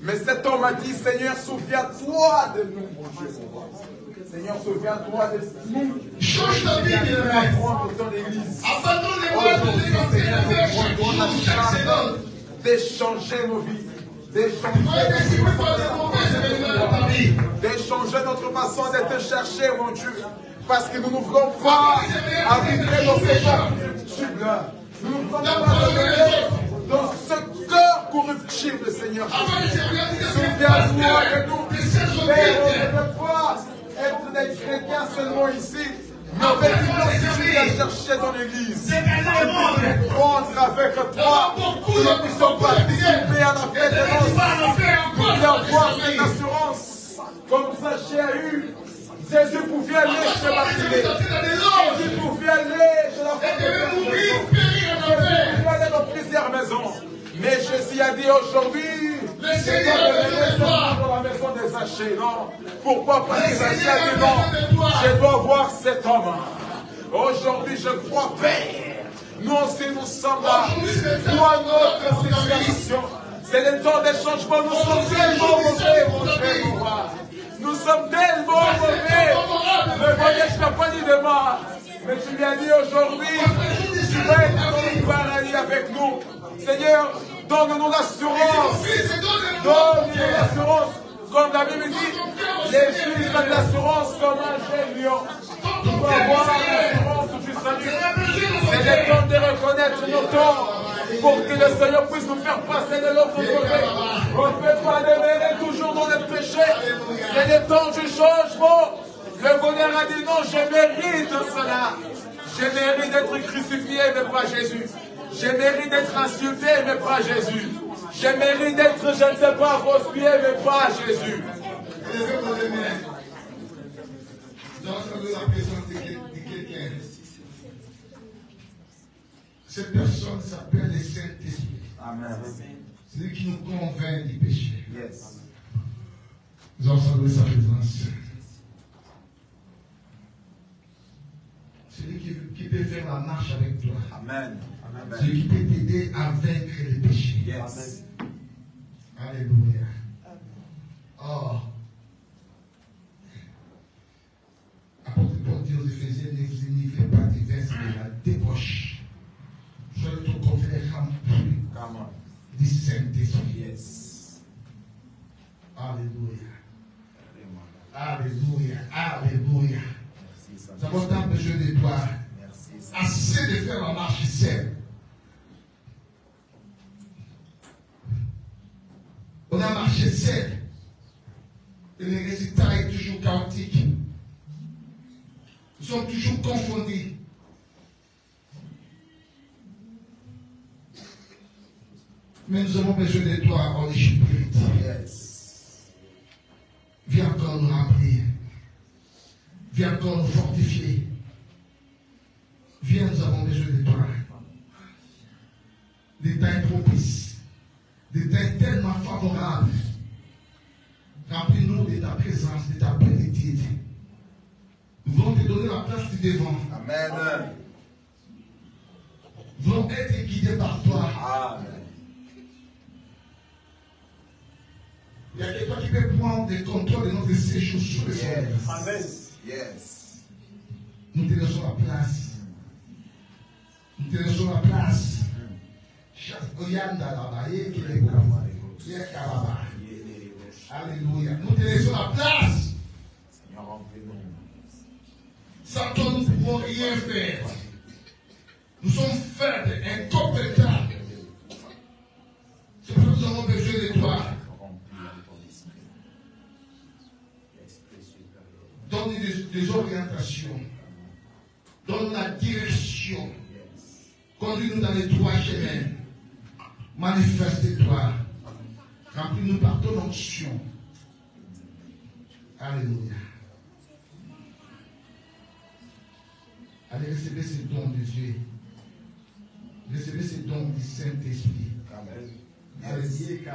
mais cet homme a dit, Seigneur, souviens-toi de nous, mon Dieu. Seigneur, souviens-toi de nous. Change ta vie, bien aimé. Abandonne les mots de chaque seconde. D'échanger nos vies. D'échanger notre façon de te chercher, mon Dieu. Parce que nous ne voulons pas arbitrer nos péchés. Nous ne voulons pas dans ce cœur corruptible, Seigneur. Souviens-toi de nous. Mais on ne veut pas être des chrétiens seulement ici. Mais on veut aussi à chercher dans l'église. Et prendre avec toi. Nous ne puissions participer à la fête de noces. Nous voulons avoir cette assurance. Comme Zachée a eu. Jésus pouvait aller chez Bartimée. Jésus pouvait aller chez la femme de Dieu. Jésus pouvait aller dans plusieurs maisons. Mais Jésus a dit aujourd'hui, c'est dans la maison des Zachée. Non. Pourquoi? Parce que Zachée a dit non. Je dois voir cet homme. Aujourd'hui, je crois, Père. Nous aussi, nous sommes là. Pour notre situation. C'est le temps des changements. Nous sommes tellement mauvais, mon frère. Nous sommes tellement mauvais. Le voyage n'a pas dit de mort. Mais tu lui as dit aujourd'hui, tu vas être dans le paradis avec nous. Seigneur, donne-nous l'assurance. Donne-nous l'assurance. Comme la Bible dit, les juifs ont l'assurance comme un jeune lion. Nous pouvons avoir l'assurance du salut. C'est le temps de reconnaître nos torts pour que le Seigneur puisse nous faire passer de l'autre côté. On ne peut pas demeurer toujours dans le péché. C'est le temps du changement. Le bonheur a dit non, je mérite cela. Je mérite d'être crucifié, mais pas Jésus. Je mérite d'être insulté, mais pas Jésus. Je mérite d'être, je ne sais pas, prospié, mais pas Jésus. Élevez vos mains. Nous allons saluer la présence de quelqu'un. Cette personne s'appelle le Saint-Esprit. Amen. C'est lui qui nous convainc du péché. Yes. Nous allons saluer sa présence. C'est lui qui peut faire la marche avec toi. Amen. C'est lui qui peut t'aider à vaincre le péché. Yes. Alléluia. Oh. Apôtre Paul dit aux Éphésiens, ne vous enivrez pas des vins de la débauche. Soyez au contraire remplis du Saint-Esprit. Yes. Alléluia. Alléluia. Alléluia. Nous avons tant besoin de toi. Assez de faire la marche seule. On a marché seul. Et le résultat est toujours chaotique. Nous sommes toujours confondus. Mais nous avons besoin de toi, Holy Spirit. Yes. Viens encore nous remplir. Viens encore nous fortifier. Viens, nous avons besoin de toi. Des temps propices. Des temps tellement favorables. présence, de ta plénitude. Nous voulons te donner la place du devant. Amen. Nous voulons être guidés par toi. Amen. Il y a quelqu'un qui peut prendre le contrôle de notre séjour sur le sol. Amen. Yes. Nous te laissons la place. Nous te laissons la place. Alléluia. Nous te laissons la place. Seigneur, remplis-nous. Sans toi, nous ne pouvons rien faire. Nous sommes faibles, incompétents. C'est pour ça que nous avons besoin de toi. Donne des orientations. Donne la direction. Conduis-nous dans les trois chemins. Manifeste-toi. Remplis-nous par ton onction. Alléluia. Allez, recevez ces dons de Dieu. Recevez ces dons du Saint-Esprit. Alléluia.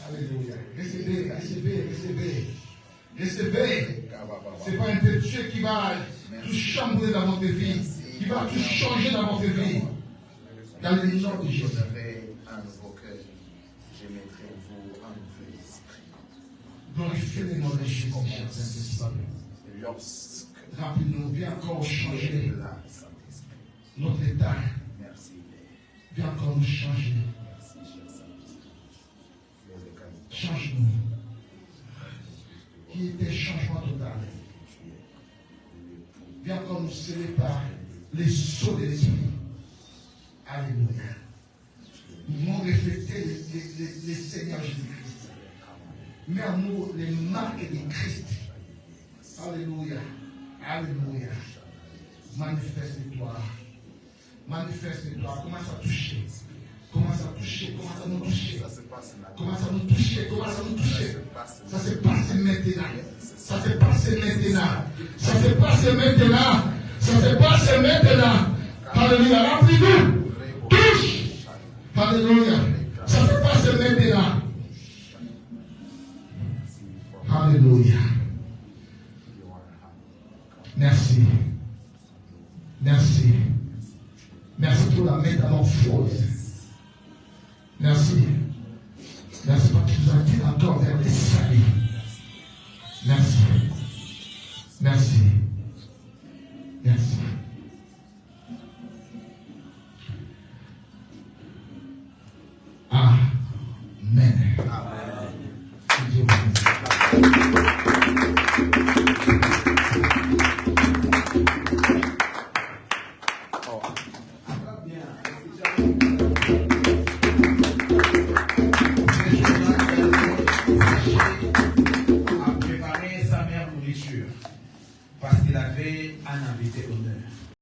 Alléluia. Recevez, recevez, recevez. Recevez. Ce n'est pas un péché qui va tout chambouler dans votre vie, qui va tout changer dans votre vie. Dans le nom de Jésus. Vous avez un nouveau cœur. Je mettrai en vous un nouvel esprit. Glorifiez le nom de Jésus, cher Saint-Esprit. Lorsque Remplis-nous, viens encore changer là, Saint-Esprit. notre état. Merci. Viens encore nous changer. Merci, cher Saint-Esprit. Change-nous. Qui était changement total. Viens encore nous sceller par les sceaux de l'esprit. Alléluia. Nous voulons refléter les Seigneur Jésus-Christ. Mets en nous les marques de Christ. Alléluia. Alléluia. Manifeste-toi. Manifeste-toi. Commence à toucher. Commence à toucher. Commence à nous toucher. Ça se passe là. Commence à nous toucher. Commence à nous toucher. Ça se passe maintenant. Ça se passe maintenant. Ça se passe maintenant. Ça se passe maintenant. Alléluia. Remplis-nous. Touche. Alléluia. Ça se passe maintenant. Alléluia. Merci. Merci. Merci pour la métamorphose. Merci. Merci parce que tu nous as dit encore vers les saluts. Merci. Merci. Merci. Amen. Que Dieu vous bénisse. A préparé sa mère nourriture parce qu'il avait un invité honneur.